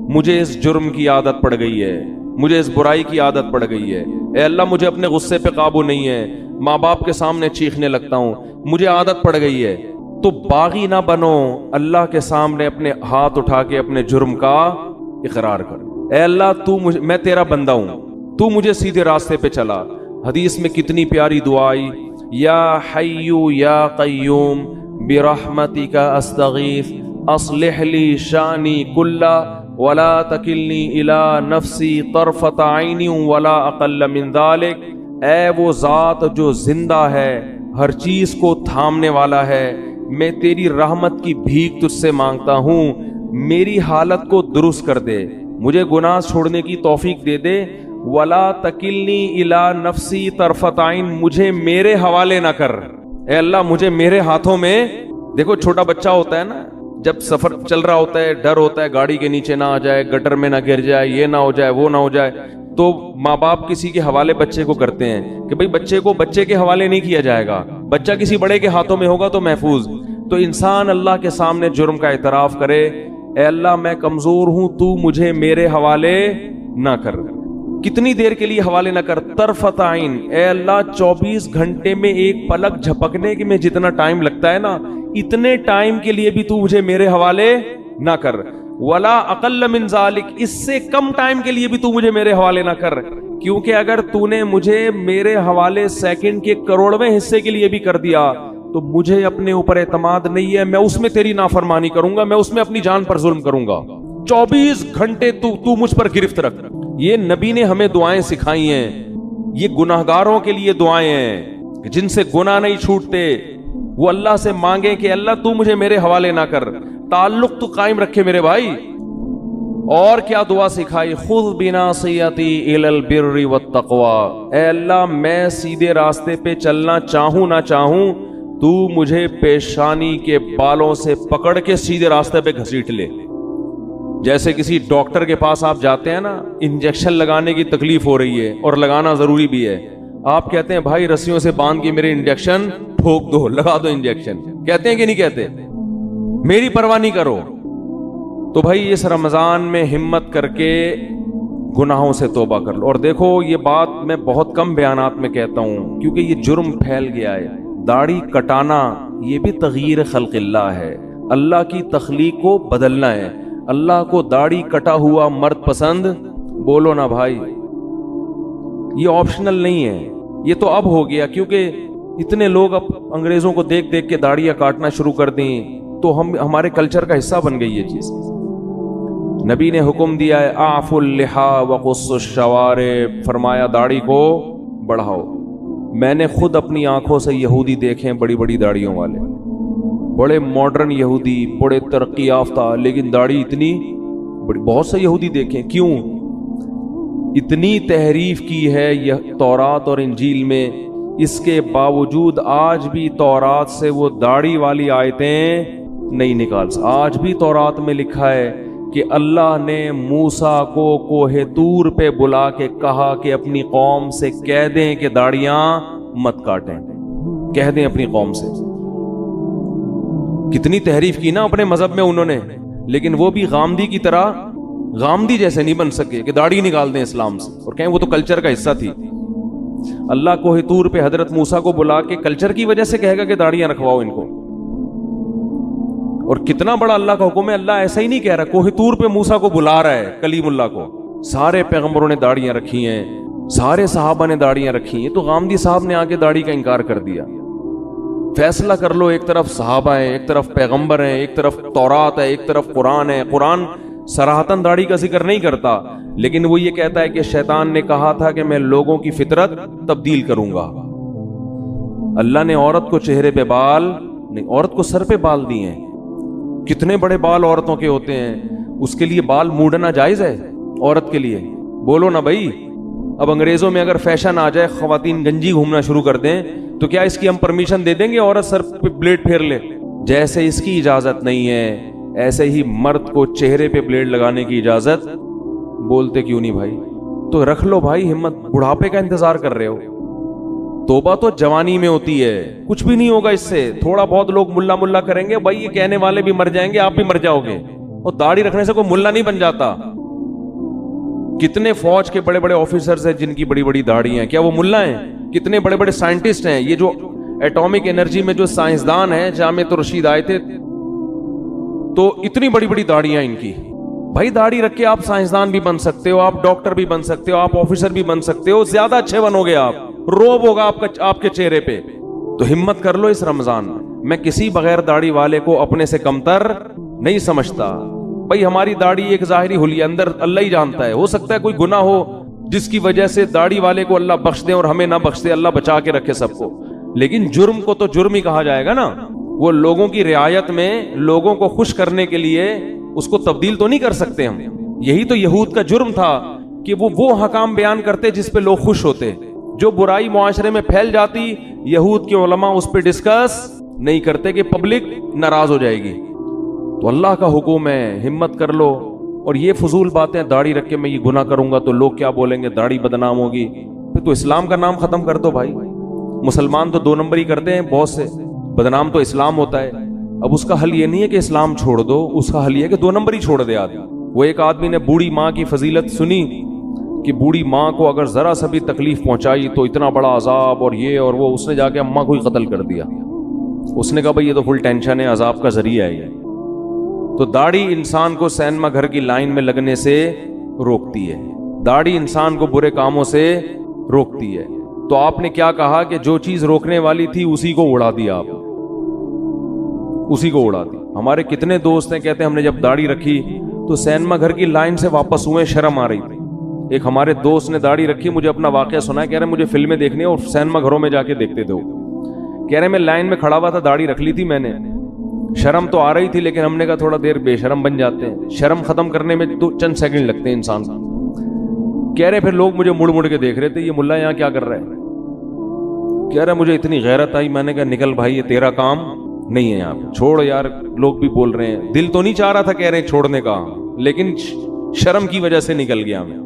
مجھے اس جرم کی عادت پڑ گئی ہے, مجھے اس برائی کی عادت پڑ گئی ہے. اے اللہ مجھے اپنے غصے پہ قابو نہیں ہے, ماں باپ کے سامنے چیخنے لگتا ہوں, مجھے عادت پڑ گئی ہے. تو باغی نہ بنو, اللہ کے سامنے اپنے ہاتھ اٹھا کے اپنے جرم کا اقرار کر. اے اللہ میں تیرا بندہ ہوں, تو مجھے سیدھے راستے پہ چلا. حدیث میں کتنی پیاری دعا آئی, یا حی یا قیوم برحمتک استغیث اصلح لی شانی کلا ولا تکلنی الی نفسی طرفت عین ولا اقل من ذلک. اے وہ ذات جو زندہ ہے, ہر چیز کو تھامنے والا ہے, میں تیری رحمت کی بھیک تجھ سے مانگتا ہوں, میری حالت کو درست کر دے, مجھے گناہ چھوڑنے کی توفیق دے دے. ولا تکلنی الی نفسی طرفت عین, مجھے میرے حوالے نہ کر. اے اللہ مجھے میرے ہاتھوں میں. دیکھو چھوٹا بچہ ہوتا ہے نا, جب سفر چل رہا ہوتا ہے ڈر ہوتا ہے گاڑی کے نیچے نہ آ جائے, گٹر میں نہ گر جائے, یہ نہ ہو جائے وہ نہ ہو جائے, تو ماں باپ کسی کے حوالے بچے کو کرتے ہیں کہ بھئی بچے کو بچے کے حوالے نہیں کیا جائے گا, بچہ کسی بڑے کے ہاتھوں میں ہوگا تو محفوظ. تو انسان اللہ کے سامنے جرم کا اعتراف کرے, اے اللہ میں کمزور ہوں, تو مجھے میرے حوالے نہ کر. کتنی دیر کے لیے حوالے نہ کر؟ طرفت عین. اے اللہ 24 گھنٹے میں ایک پلک جھپکنے میں جتنا ٹائم لگتا ہے نا, اتنے ٹائم کے لیے بھی تو مجھے میرے حوالے نہ کر. ولا اقل من ذالک, اس سے کم ٹائم کے لیے بھی تو مجھے میرے حوالے نہ کر, کیونکہ اگر تو نے مجھے میرے حوالے سیکنڈ کے کروڑویں حصے کے لیے بھی کر دیا تو مجھے اپنے اوپر اعتماد نہیں ہے, میں اس میں تیری نافرمانی کروں گا, میں اس میں اپنی جان پر ظلم کروں گا. 24 گھنٹے تو مجھ پر گرفت رکھ. یہ نبی نے ہمیں دعائیں سکھائی ہیں, یہ گناہگاروں کے لیے دعائیں ہیں جن سے گناہ نہیں چھوٹتے. وہ اللہ سے مانگیں کہ اللہ تو مجھے میرے حوالے نہ کر, تعلق تو قائم رکھے میرے بھائی. اور کیا دعا سکھائی, خذ بناصیتی الی البر والتقوی, اے اللہ میں سیدھے راستے پہ چلنا چاہوں نہ چاہوں تو مجھے پیشانی کے بالوں سے پکڑ کے سیدھے راستے پہ گھسیٹ لے. جیسے کسی ڈاکٹر کے پاس آپ جاتے ہیں نا, انجیکشن لگانے کی تکلیف ہو رہی ہے اور لگانا ضروری بھی ہے, آپ کہتے ہیں بھائی رسیوں سے باندھ کے میرے انجیکشن ٹھوک دو, لگا دو انجیکشن, کہتے ہیں کہ نہیں کہتے, میری پرواہ نہیں کرو. تو بھائی اس رمضان میں ہمت کر کے گناہوں سے توبہ کر لو. اور دیکھو یہ بات میں بہت کم بیانات میں کہتا ہوں کیونکہ یہ جرم پھیل گیا ہے. داڑھی کٹانا یہ بھی تغییر خلق اللہ ہے, اللہ کی تخلیق کو بدلنا ہے. اللہ کو داڑھی کٹا ہوا مرد پسند بولو نا بھائی, یہ آپشنل نہیں ہے, یہ تو اب ہو گیا کیونکہ اتنے لوگ اب انگریزوں کو دیکھ دیکھ کے داڑیاں کاٹنا شروع کر دیں تو ہمارے کلچر کا حصہ بن گئی یہ چیز. نبی نے حکم دیا ہے اعفوا اللحى وقصوا الشوارب, فرمایا داڑھی کو بڑھاؤ. میں نے خود اپنی آنکھوں سے یہودی دیکھے بڑی بڑی داڑھیوں والے, بڑے ماڈرن یہودی, بڑے ترقی یافتہ, لیکن داڑھی اتنی بڑی. بہت سے یہودی دیکھیں, کیوں اتنی تحریف کی ہے یہ تورات اور انجیل میں, اس کے باوجود آج بھی تورات سے وہ داڑھی والی آیتیں نہیں نکال سکتے. آج بھی تورات میں لکھا ہے کہ اللہ نے موسیٰ کو کوہ طور پہ بلا کے کہا کہ اپنی قوم سے کہہ دیں کہ داڑیاں مت کاٹیں, کہہ دیں اپنی قوم سے. کتنی تحریف کی نا اپنے مذہب میں انہوں نے, لیکن وہ بھی غامدی کی طرح, غامدی جیسے نہیں بن سکے کہ داڑھی نکال دیں اسلام سے اور کہیں وہ تو کلچر کا حصہ تھی. اللہ کوہ طور پہ حضرت موسیٰ کو بلا کے کلچر کی وجہ سے کہے گا کہ داڑیاں رکھواؤ ان کو. اور کتنا بڑا اللہ کا حکم ہے, اللہ ایسا ہی نہیں کہہ رہا, کوہ طور پہ موسیٰ کو بلا رہا ہے, کلیم اللہ کو. سارے پیغمبروں نے داڑیاں رکھی ہیں, سارے صحابہ نے داڑیاں رکھی ہیں, تو غامدی صاحب نے آ کے داڑھی کا انکار کر دیا. فیصلہ کر لو, ایک طرف صحابہ ہیں, ایک طرف پیغمبر ہیں, ایک طرف تورات ہے, ایک طرف قرآن ہے. قرآن صراحتاً داڑھی کا ذکر نہیں کرتا, لیکن وہ یہ کہتا ہے کہ شیطان نے کہا تھا کہ میں لوگوں کی فطرت تبدیل کروں گا. اللہ نے عورت کو چہرے پہ بال نہیں, عورت کو سر پہ بال دیے ہیں. کتنے بڑے بال عورتوں کے ہوتے ہیں, اس کے لیے بال موڑنا جائز ہے عورت کے لیے؟ بولو نا بھائی. اب انگریزوں میں اگر فیشن آ جائے, خواتین گنجی گھومنا شروع کر دیں, تو کیا اس کی ہم پرمیشن دے دیں گے عورت سر پہ بلیڈ پھیر لے؟ جیسے اس کی اجازت نہیں ہے ایسے ہی مرد کو چہرے پہ بلیڈ لگانے کی اجازت, بولتے کیوں نہیں بھائی؟ تو رکھ لو بھائی ہمت, بڑھاپے کا انتظار کر رہے ہو. توبہ تو جوانی میں ہوتی ہے, کچھ بھی نہیں ہوگا اس سے. تھوڑا بہت لوگ ملا ملا کریں گے, بھائی یہ کہنے والے بھی مر جائیں گے, آپ بھی مر جاؤ گے. اور داڑھی رکھنے سے کوئی ملا نہیں بن جاتا. کتنے فوج کے بڑے بڑے آفیسرز ہیں جن کی بڑی بڑی داڑھی ہیں, کیا وہ ملا ہیں؟ کتنے بڑے بڑے سائنٹسٹ ہیں, یہ جو ایٹامک انرجی میں جو سائنسدان ہیں, جامعۃ الرشید آئے تھے تو اتنی بڑی بڑی داڑیاں ان کی. بھائی داڑھی رکھ کے آپ سائنسدان بھی بن سکتے ہو, آپ ڈاکٹر بھی بن سکتے ہو, آپ آفیسر بھی بن سکتے ہو, زیادہ اچھے بنو گے آپ, روب ہوگا آپ کے چہرے پہ. تو ہمت کر لو اس رمضان میں. کسی بغیر داڑھی والے کو اپنے سے کمتر نہیں سمجھتا. بھائی ہماری داڑھی ایک ظاہری حلیہ, اندر اللہ ہی جانتا ہے. ہو سکتا ہے کوئی گناہ ہو جس کی وجہ سے داڑھی والے کو اللہ بخش دے اور ہمیں نہ بخش دے, اللہ بچا کے رکھے سب کو, لیکن جرم کو تو جرم ہی کہا جائے گا نا. وہ لوگوں کی رعایت میں لوگوں کو خوش کرنے کے لیے اس کو تبدیل تو نہیں کر سکتے ہم. یہی تو یہود کا جرم تھا کہ وہ حکام بیان کرتے جس پہ لوگ خوش ہوتے. جو برائی معاشرے میں پھیل جاتی, یہود کے علماء اس پہ ڈسکس نہیں کرتے کہ پبلک ناراض ہو جائے گی. تو اللہ کا حکم ہے, ہمت کر لو. اور یہ فضول باتیں, داڑھی رکھ کے میں یہ گناہ کروں گا تو لوگ کیا بولیں گے, داڑھی بدنام ہوگی, پھر تو اسلام کا نام ختم کر دو بھائی. مسلمان تو 2 نمبر ہی کرتے ہیں بہت سے, بدنام تو اسلام ہوتا ہے. اب اس کا حل یہ نہیں ہے کہ اسلام چھوڑ دو, اس کا حل یہ ہے کہ 2 نمبر ہی چھوڑ دے آدمی. وہ ایک آدمی نے بوڑھی ماں کی فضیلت سنی کہ بوڑھی ماں کو اگر ذرا سا بھی تکلیف پہنچائی تو اتنا بڑا عذاب اور یہ اور وہ, اس نے جا کے اماں کو ہی قتل کر دیا. اس نے کہا بھائی یہ تو فل ٹینشن ہے, عذاب کا ذریعہ ہے یہ. تو داڑھی انسان کو سینما گھر کی لائن میں لگنے سے روکتی ہے, داڑھی انسان کو برے کاموں سے روکتی ہے. تو آپ نے کیا کہا کہ جو چیز روکنے والی تھی اسی کو اڑا دیا, آپ اسی کو اڑا دی. ہمارے کتنے دوست ہیں کہتے ہیں ہم نے جب داڑھی رکھی تو سینما گھر کی لائن سے واپس ہوئے, شرم آ رہی تھی. ایک ہمارے دوست نے داڑھی رکھی, مجھے اپنا واقعہ سنا ہے, کہہ رہے مجھے فلمیں دیکھنی ہے اور سینما گھروں میں جا کے دیکھتے تھے. کہہ رہے میں لائن میں کھڑا ہوا تھا, داڑھی رکھ لی تھی میں نے, شرم تو آ رہی تھی لیکن ہم نے کہا تھوڑا دیر بے شرم بن جاتے ہیں, شرم ختم کرنے میں تو چند سیکنڈ لگتے ہیں انسان کو. کہہ رہے پھر لوگ مجھے مڑ مڑ کے دیکھ رہے تھے, یہ ملا یہاں کیا کر رہا ہے. کہہ رہا مجھے اتنی غیرت آئی, میں نے کہا نکل بھائی یہ تیرا کام نہیں ہے یہاں پہ, چھوڑ یار, لوگ بھی بول رہے ہیں. دل تو نہیں چاہ رہا تھا کہہ رہے چھوڑنے کا, لیکن شرم کی وجہ سے نکل گیا میں.